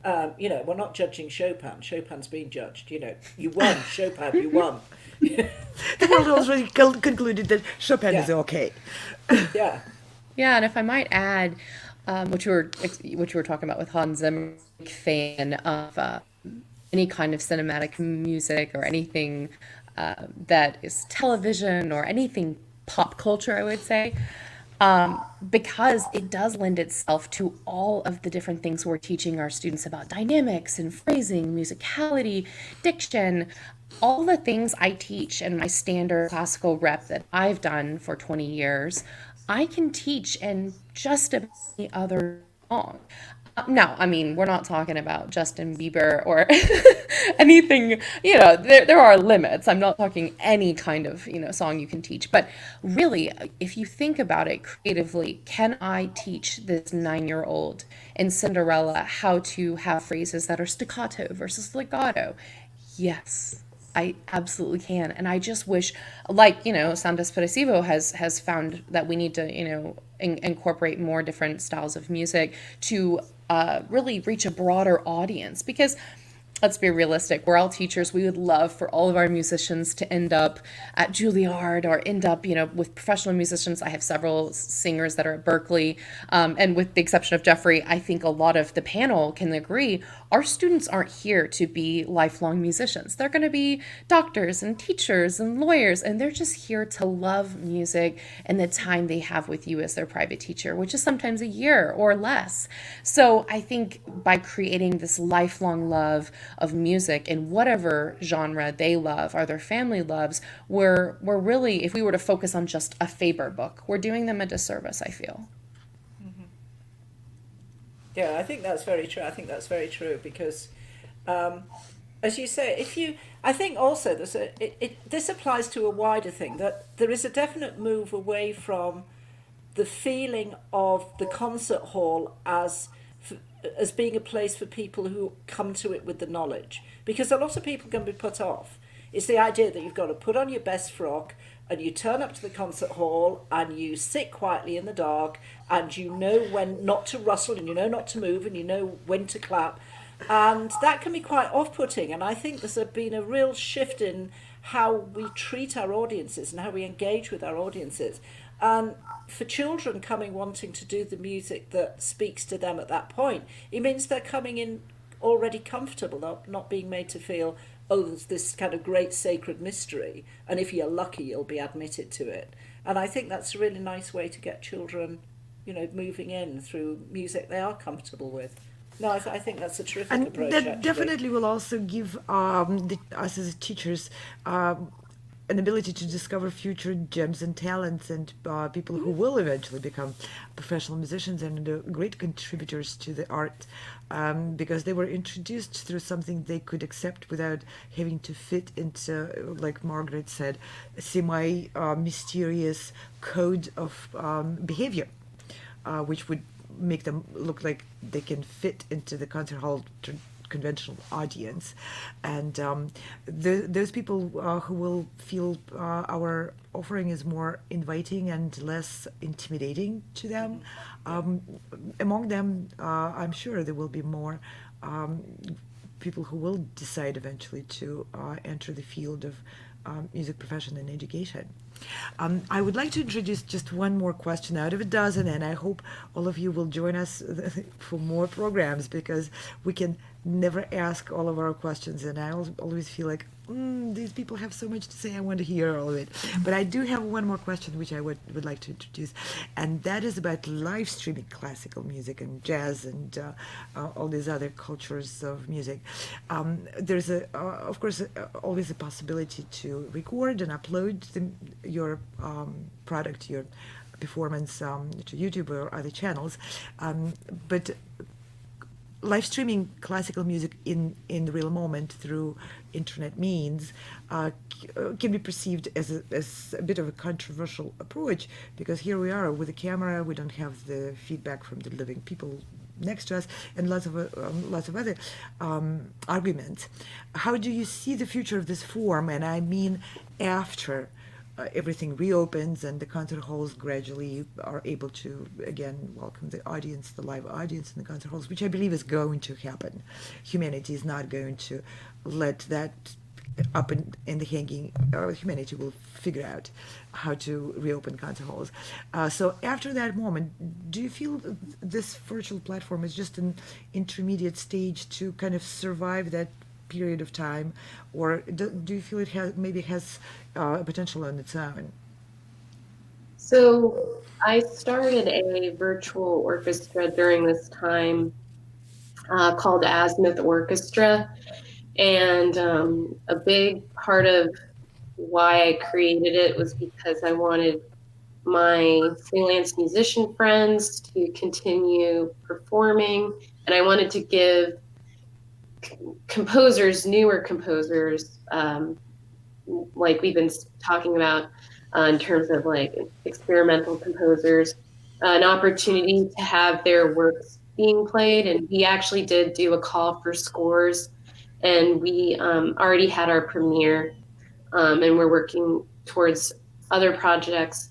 We're not judging Chopin. Chopin's being judged. You won, Chopin, you won. The world already concluded that Chopin is okay. Yeah. Yeah, and if I might add, what you were talking about with Hans Zimmer, fan of any kind of cinematic music or anything that is television or anything pop culture, I would say, because it does lend itself to all of the different things we're teaching our students about dynamics and phrasing, musicality, diction, all the things I teach in my standard classical rep that I've done for 20 years, I can teach in just about any other song. No, I mean, we're not talking about Justin Bieber or anything, there are limits. I'm not talking any kind of, song you can teach. But really, if you think about it creatively, can I teach this 9-year-old in Cinderella how to have phrases that are staccato versus legato? Yes. I absolutely can. And I just wish, Sound Espressivo has found that we need to, incorporate more different styles of music to really reach a broader audience. Because let's be realistic, we're all teachers. We would love for all of our musicians to end up at Juilliard or end up, with professional musicians. I have several singers that are at Berkeley. And with the exception of Jeffrey, I think a lot of the panel can agree, our students aren't here to be lifelong musicians. They're going to be doctors and teachers and lawyers, and they're just here to love music and the time they have with you as their private teacher, which is sometimes a year or less. So I think by creating this lifelong love of music in whatever genre they love or their family loves, we're really, if we were to focus on just a Faber book, we're doing them a disservice, I feel. Yeah, I think that's very true. Because, as you say, I think also this applies to a wider thing, that there is a definite move away from the feeling of the concert hall as being a place for people who come to it with the knowledge, because a lot of people can be put off. It's the idea that you've got to put on your best frock and you turn up to the concert hall and you sit quietly in the dark and you know when not to rustle and you know not to move and you know when to clap. And that can be quite off-putting. And I think there's been a real shift in how we treat our audiences and how we engage with our audiences. And for children coming wanting to do the music that speaks to them at that point, it means they're coming in already comfortable, not being made to feel, oh, there's this kind of great sacred mystery, and if you're lucky, you'll be admitted to it. And I think that's a really nice way to get children, moving in through music they are comfortable with. No, I think that's a terrific approach. And that definitely will also give us as teachers a an ability to discover future gems and talents and people who will eventually become professional musicians and great contributors to the art, because they were introduced through something they could accept without having to fit into, like Margaret said, semi mysterious code of behavior, which would make them look like they can fit into the concert hall conventional audience. And those people who will feel our offering is more inviting and less intimidating to them, among them, I'm sure there will be more people who will decide eventually to enter the field of music profession and education. I would like to introduce just one more question out of a dozen, and I hope all of you will join us for more programs, because we can never ask all of our questions, and I always feel like these people have so much to say, I want to hear all of it. But I do have one more question which I would like to introduce, and that is about live streaming classical music and jazz and all these other cultures of music. There's of course, always a possibility to record and upload your product, your performance to YouTube or other channels, but live streaming classical music in the real moment through internet means can be perceived as a bit of a controversial approach, because here we are with a camera, we don't have the feedback from the living people next to us, and lots of other arguments. How do you see the future of this form? And I mean after everything reopens and the concert halls gradually are able to again welcome the audience, the live audience in the concert halls, which I believe is going to happen. Humanity is not going to let that up in the hanging. Humanity will figure out how to reopen concert halls. So after that moment, do you feel this virtual platform is just an intermediate stage to kind of survive that period of time, or do you feel it has potential on its own? So I started a virtual orchestra during this time called Azimuth Orchestra, and a big part of why I created it was because I wanted my freelance musician friends to continue performing, and I wanted to give composers, newer composers, like we've been talking about in terms of like experimental composers, an opportunity to have their works being played. And we actually did do a call for scores, and we already had our premiere, and we're working towards other projects.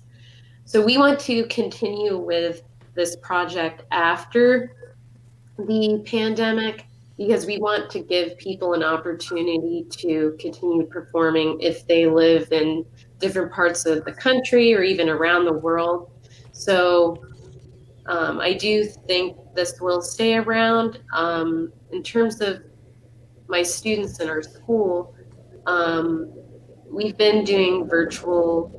So we want to continue with this project after the pandemic, because we want to give people an opportunity to continue performing if they live in different parts of the country or even around the world. So I do think this will stay around. In terms of my students in our school, we've been doing virtual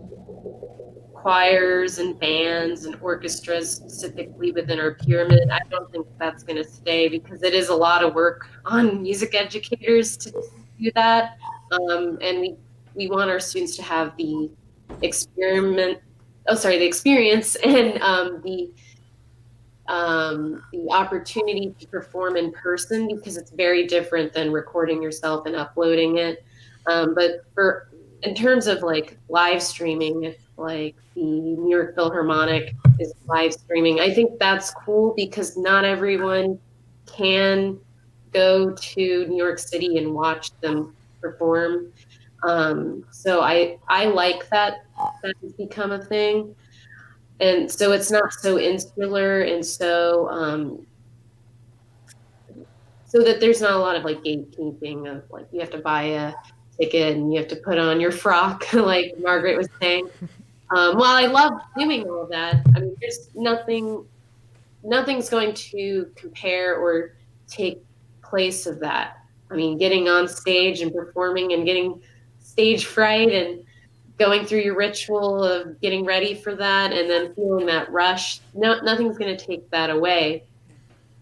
choirs and bands and orchestras specifically within our pyramid. I don't think that's going to stay, because it is a lot of work on music educators to do that. And we want our students to have the experience and the opportunity to perform in person, because it's very different than recording yourself and uploading it. But in terms of like live streaming, if like the New York Philharmonic is live streaming, I think that's cool, because not everyone can go to New York City and watch them perform. So I like that has become a thing. And so it's not so insular, and so that there's not a lot of like gatekeeping of like you have to buy a ticket and you have to put on your frock, like Margaret was saying. While I love doing all of that, I mean, there's nothing's going to compare or take place of that. I mean, getting on stage and performing and getting stage fright and going through your ritual of getting ready for that and then feeling that rush, nothing's going to take that away.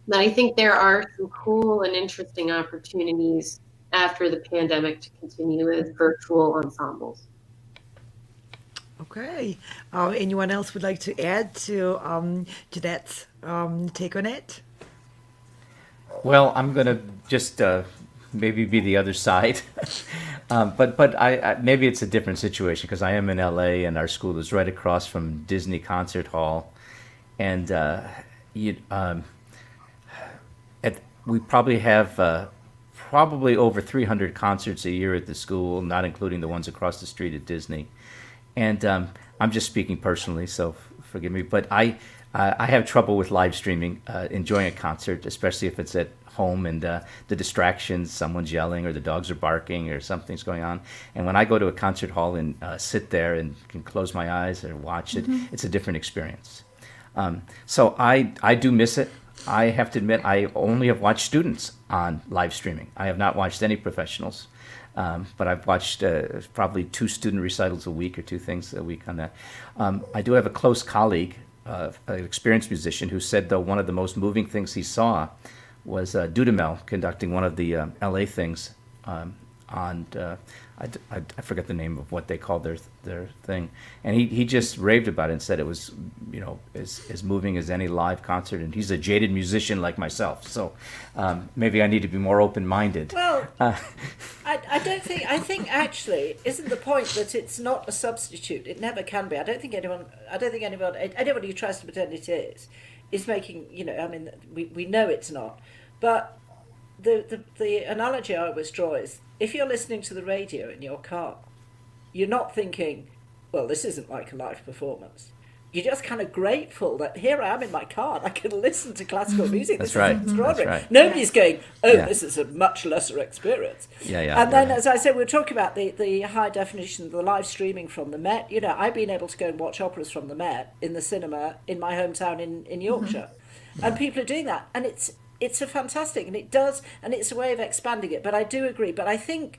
But I think there are some cool and interesting opportunities after the pandemic to continue with virtual ensembles. Okay. Anyone else would like to add to Janette's take on it? Well, I'm going to just maybe be the other side. But I maybe it's a different situation because I am in LA and our school is right across from Disney Concert Hall. And you, we probably have probably over 300 concerts a year at the school, not including the ones across the street at Disney. And I'm just speaking personally, so forgive me. But I have trouble with live streaming, enjoying a concert, especially if it's at home and the distractions, someone's yelling or the dogs are barking or something's going on. And when I go to a concert hall and sit there and can close my eyes or watch it, it's a different experience. So I do miss it. I have to admit, I only have watched students on live streaming. I have not watched any professionals. But I've watched probably 2 student recitals a week or 2 things a week on that. I do have a close colleague, an experienced musician, who said, though, one of the most moving things he saw was Dudamel conducting one of the LA things on, I forget the name of what they called their thing. And he just raved about it and said it was, as moving as any live concert. And he's a jaded musician like myself. So maybe I need to be more open-minded. Well, I don't think, I think actually, isn't the point that it's not a substitute? It never can be. I don't think anyone who tries to pretend it is making, I mean, we know it's not. But the analogy I always draw is, if you're listening to the radio in your car, you're not thinking, well, this isn't like a live performance. You're just kind of grateful that here I am in my car and I can listen to classical music. That's this right. is extraordinary. That's right. Nobody's going, Yeah. this is a much lesser experience. Yeah. And then, as I said, we're talking about the high definition, the live streaming from the Met. I've been able to go and watch operas from the Met in the cinema in my hometown in Yorkshire. And people are doing that. And it's a fantastic, and it's a way of expanding it. But I do agree. But I think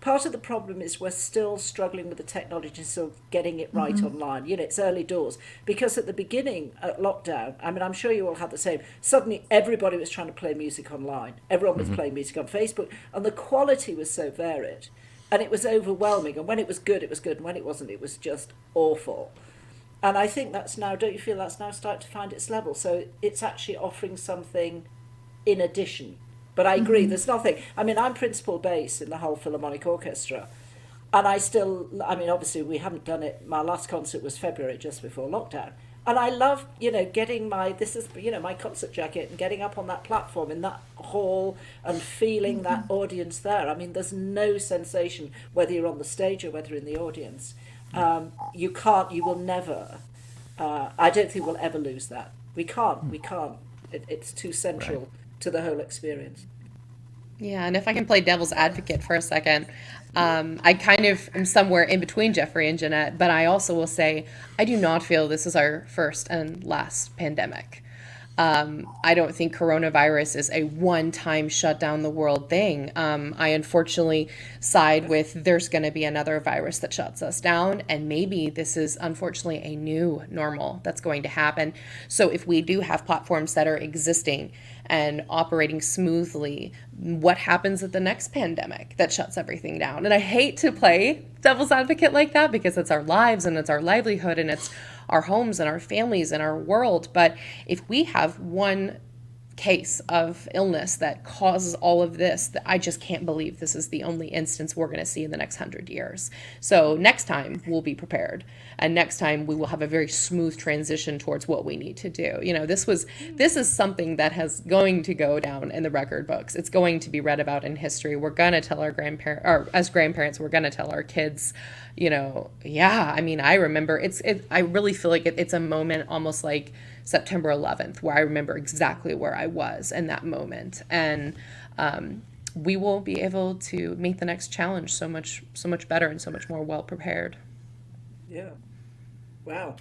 part of the problem is we're still struggling with the technology, still getting it right online. It's early doors. Because at the beginning, at lockdown, I mean, I'm sure you all had the same. Suddenly, everybody was trying to play music online. Everyone was playing music on Facebook. And the quality was so varied. And it was overwhelming. And when it was good, it was good. And when it wasn't, it was just awful. And I think that's now, don't you feel that's now starting to find its level? So it's actually offering something in addition. But I agree, there's nothing. I mean, I'm principal bass in the whole Philharmonic Orchestra. And obviously we haven't done it. My last concert was February, just before lockdown. And I love, getting my concert jacket and getting up on that platform in that hall and feeling that audience there. I mean, there's no sensation whether you're on the stage or whether in the audience. You will never, I don't think we'll ever lose that. We can't. It's too central. Right. To the whole experience. Yeah, and if I can play devil's advocate for a second, I kind of am somewhere in between Jeffrey and Janette, but I also will say I do not feel this is our first and last pandemic. I don't think coronavirus is a one-time shut down the world thing. I unfortunately side with there's going to be another virus that shuts us down, and maybe this is unfortunately a new normal that's going to happen. So if we do have platforms that are existing and operating smoothly, what happens at the next pandemic that shuts everything down? And I hate to play devil's advocate like that because it's our lives and it's our livelihood and it's our homes and our families and our world. But if we have one case of illness that causes all of this, that I just can't believe this is the only instance we're going to see in the next 100 years. So next time we'll be prepared, and next time we will have a very smooth transition towards what we need to do. This is something that has going to go down in the record books. It's going to be read about in history. We're going to tell our grandparents, or as grandparents, we're going to tell our kids, I mean, I remember I really feel like it's a moment almost like September 11th, where I remember exactly where I was in that moment. And we will be able to meet the next challenge so much better and so much more well prepared. Yeah. Wow.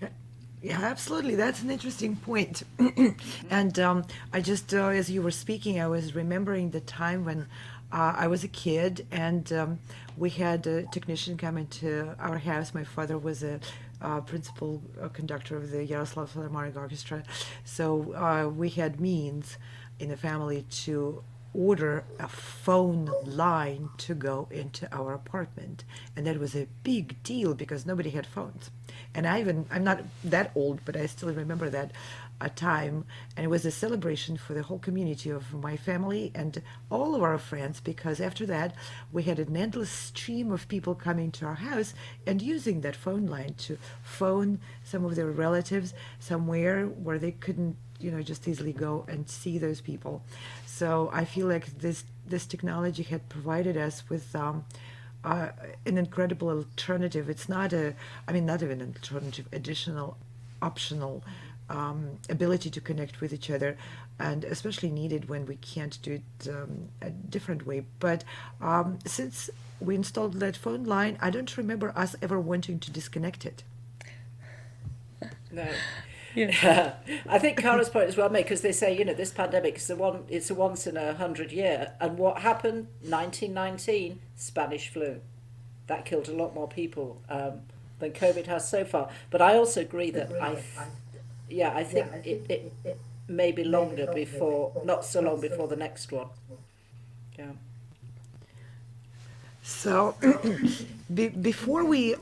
Yeah, absolutely. That's an interesting point. And I just, as you were speaking, I was remembering the time when I was a kid and we had a technician come into our house. My father was a principal conductor of the Yaroslav Philharmonic Orchestra. So we had means in the family to order a phone line to go into our apartment. And that was a big deal because nobody had phones. And I'm not that old, but I still remember that time. And it was a celebration for the whole community of my family and all of our friends, because after that, we had an endless stream of people coming to our house and using that phone line to phone some of their relatives somewhere where they couldn't, just easily go and see those people. So I feel like this technology had provided us with an incredible alternative. It's not not even an alternative, additional, optional ability to connect with each other, and especially needed when we can't do it a different way. But since we installed that phone line, I don't remember us ever wanting to disconnect it. No. Yeah. I think Kara's point is well made, because they say, this pandemic is it's a once in 100 year. And what happened? 1919, Spanish flu. That killed a lot more people than COVID has so far. But I also agree that I think it may be longer before, not so long before the next one. Yeah. So, before we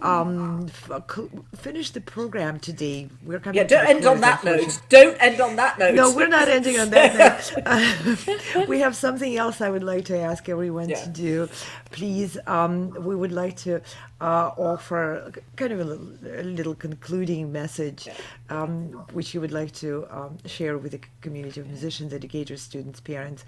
finish the program today, we're coming. Yeah, don't to end the on close, that note. unfortunately. Don't end on that note. No, we're not ending on that note. We have something else I would like to ask everyone to do. Please, we would like to offer kind of a little concluding message, which you would like to share with the community of musicians, educators, students, parents,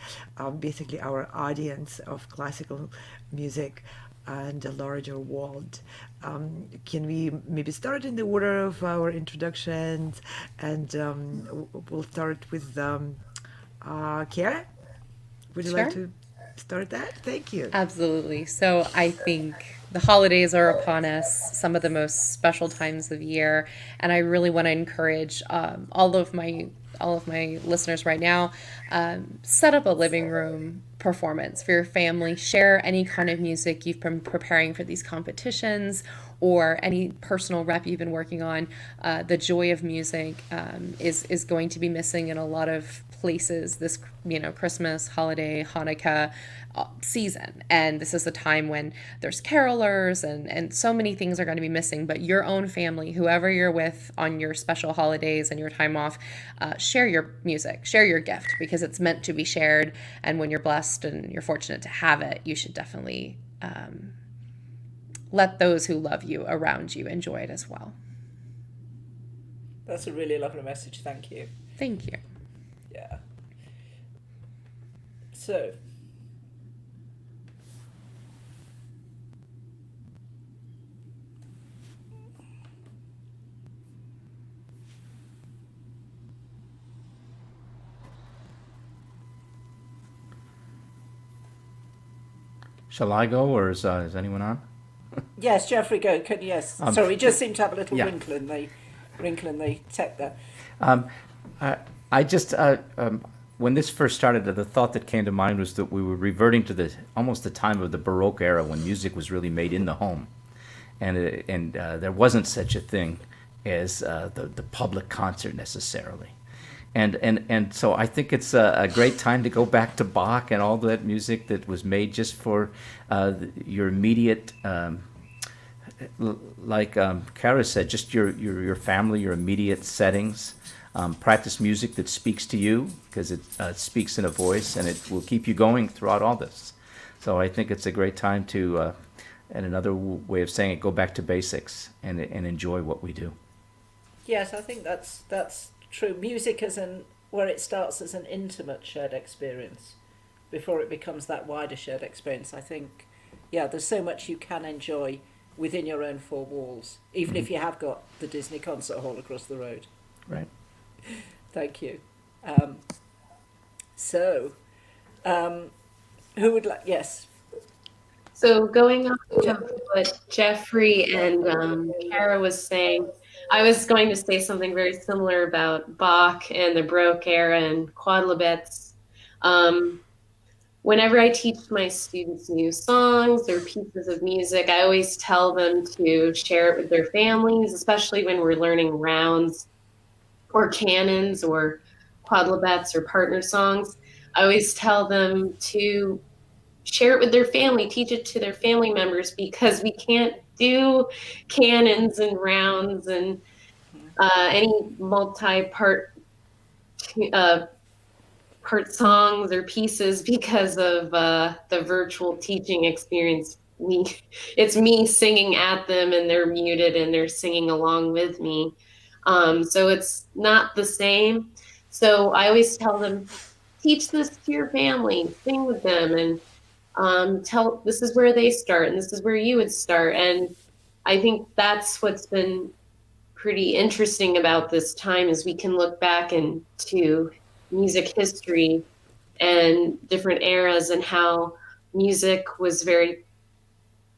basically our audience of classical music and a larger world. Can we maybe start in the order of our introductions? And we'll start with Kara. Would you like Sure. to start that? Thank you. Absolutely. So I think the holidays are upon us, some of the most special times of year, and I really want to encourage all of my listeners right now. Set up a living room performance for your family. Share any kind of music you've been preparing for these competitions, or any personal rep you've been working on. The joy of music is going to be missing in a lot of places this Christmas, holiday, Hanukkah season. And this is the time when there's carolers and so many things are going to be missing. But your own family, whoever you're with on your special holidays and your time off, share your music, share your gift, because it's meant to be shared. And when you're blessed and you're fortunate to have it, you should definitely let those who love you around you enjoy it as well. That's a really lovely message. Thank you. Thank you. Yeah. So, Shall I go, or is anyone on? yes, Jeffrey, go. Yes. Sorry, we just seem to have a little yeah. wrinkle in the tech there. I just when this first started, the thought that came to mind was that we were reverting to almost the time of the Baroque era, when music was really made in the home, and there wasn't such a thing as the public concert necessarily. And so I think it's a great time to go back to Bach and all that music that was made just for your immediate, like Kara said, just your family, your immediate settings. Practice music that speaks to you, because it speaks in a voice, and it will keep you going throughout all this. So I think it's a great time to, and another way of saying it, go back to basics and enjoy what we do. Yes, I think that's true. Music where it starts as an intimate shared experience before it becomes that wider shared experience. I think, there's so much you can enjoy within your own four walls, even if you have got the Disney concert hall across the road. Right. Thank you. Who would like? Yes. So going on to what Jeffrey and Kara was saying, I was going to say something very similar about Bach and the Baroque era and quadlibets. Whenever I teach my students new songs or pieces of music, I always tell them to share it with their families, especially when we're learning rounds or canons or quadlibets or partner songs. I always tell them to share it with their family, teach it to their family members, because we can't do canons and rounds and any multi-part part songs or pieces because of the virtual teaching experience. It's me singing at them and they're muted and they're singing along with me. So it's not the same. So I always tell them, teach this to your family, sing with them, and tell this is where they start and this is where you would start. And I think that's what's been pretty interesting about this time is we can look back into music history and different eras and how music was very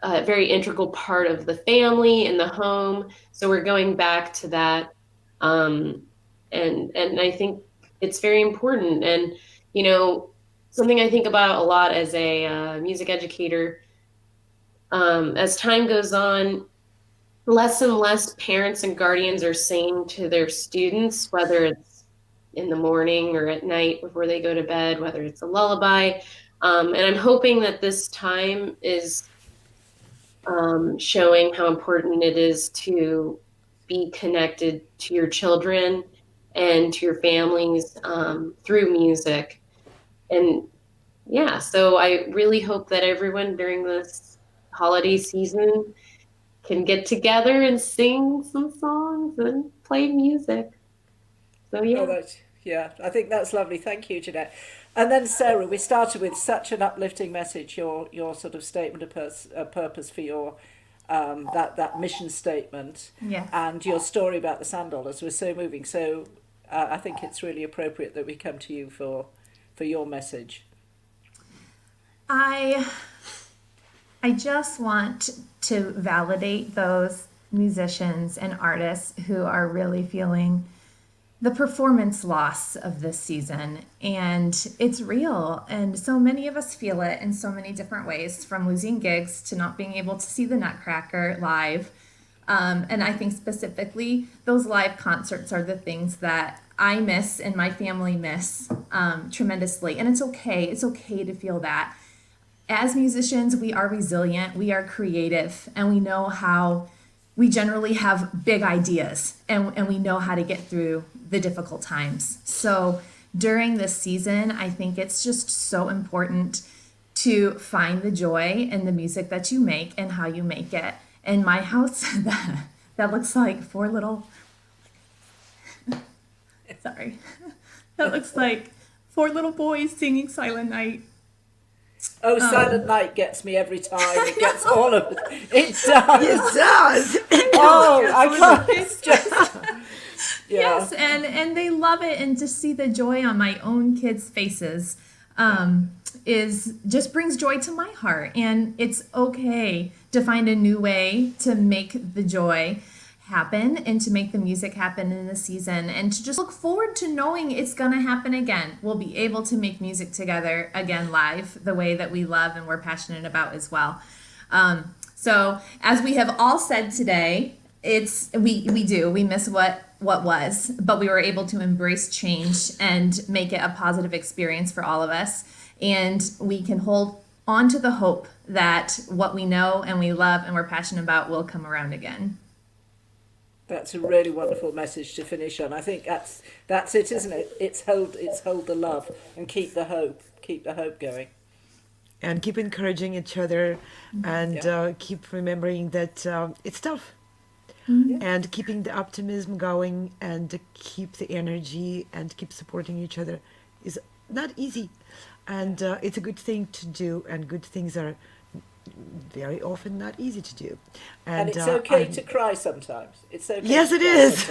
integral part of the family and the home. So we're going back to that. And I think it's very important. And, you know, something I think about a lot as a music educator, as time goes on, less and less parents and guardians are saying to their students, whether it's in the morning or at night before they go to bed, whether it's a lullaby. And I'm hoping that this time is showing how important it is to be connected to your children and to your families through music. And yeah, so I really hope that everyone during this holiday season can get together and sing some songs and play music. So yeah. Yeah, I think that's lovely. Thank you, Janette. And then Sarah, we started with such an uplifting message. Your sort of statement of purpose for your that mission statement, Yes. and your story about the sand dollars was so moving. So I think it's really appropriate that we come to you for your message. I just want to validate those musicians and artists who are really feeling the performance loss of this season. And it's real. And so many of us feel it in so many different ways, from losing gigs to not being able to see the Nutcracker live. And I think specifically those live concerts are the things that I miss and my family miss tremendously. And it's okay. It's okay to feel that. As musicians, we are resilient, we are creative, and we know how we generally have big ideas and we know how to get through the difficult times. So during this season, I think it's just so important to find the joy in the music that you make and how you make it. In my house, that looks like four little, sorry, that looks like four little boys singing Silent Night. Oh, Silent Night gets me every time. It gets all of it. It does. It does. Oh, I can't. It's just. Yeah. Yes, and they love it, and to see the joy on my own kids' faces is just brings joy to my heart. And it's okay to find a new way to make the joy happen and to make the music happen in the season, and to just look forward to knowing it's gonna happen again. We'll be able to make music together again live the way that we love and we're passionate about as well. So as we have all said today, we miss what was, but we were able to embrace change and make it a positive experience for all of us. And we can hold on to the hope that what we know and we love and we're passionate about will come around again. That's a really wonderful message to finish on. I think that's it, isn't it? It's hold the love and keep the hope going. And keep encouraging each other, and keep remembering that it's tough. Mm-hmm. And keeping the optimism going and keep the energy and keep supporting each other is not easy. And it's a good thing to do, and good things are very often not easy to do. And it's okay to cry sometimes. It's okay. Yes, to it cry is.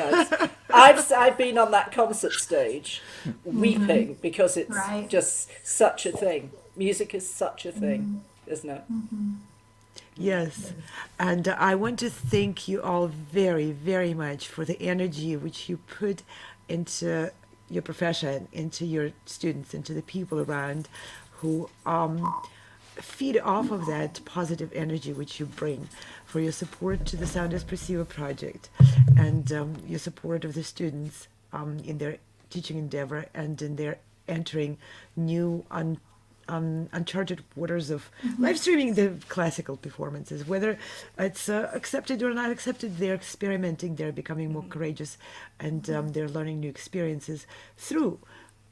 sometimes. I've been on that concert stage weeping because it's Right. just such a thing. Music is such a thing, isn't it? Yes, and I want to thank you all very, very much for the energy which you put into your profession, into your students, into the people around who feed off of that positive energy which you bring, for your support to the Sound Espressivo project, and your support of the students in their teaching endeavor and in their entering new uncharted waters of live streaming the classical performances. Whether it's accepted or not accepted, they're experimenting, they're becoming more courageous, and they're learning new experiences through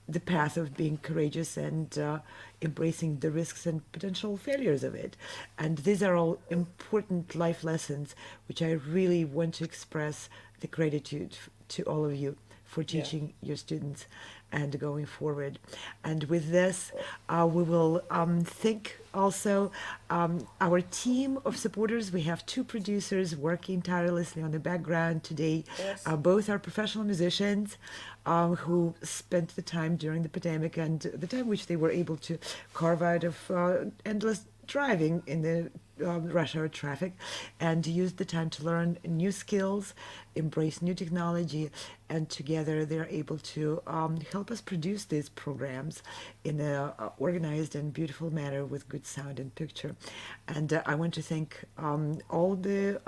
the path of being courageous and embracing the risks and potential failures of it. And these are all important life lessons, which I really want to express the gratitude to all of you for teaching your students and going forward. And with this, we will thank also our team of supporters. We have two producers working tirelessly on the background today. Yes. Both are professional musicians who spent the time during the pandemic and the time which they were able to carve out of endless driving in the rush hour traffic, and use the time to learn new skills, embrace new technology, and together they're able to help us produce these programs in a organized and beautiful manner with good sound and picture. And I want to thank all the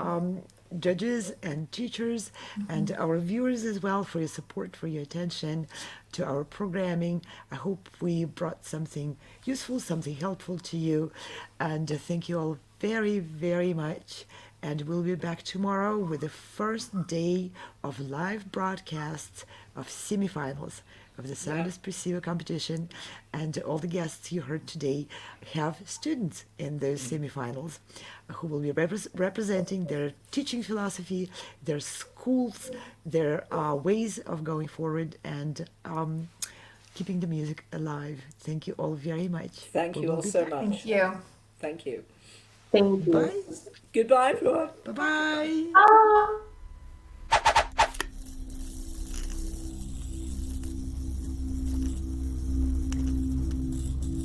judges and teachers and our viewers as well for your support, for your attention to our programming. I hope we brought something useful, something helpful to you, and thank you all very, very much. And we'll be back tomorrow with the first day of live broadcasts of semifinals of the Sound Espressivo competition. And all the guests you heard today have students in those semifinals who will be representing their teaching philosophy, their schools, their ways of going forward, and keeping the music alive. Thank you all very much. Thank you all so much. Thank you. Thank you. Thank you. Bye. Goodbye, everyone. Bye-bye. Ah.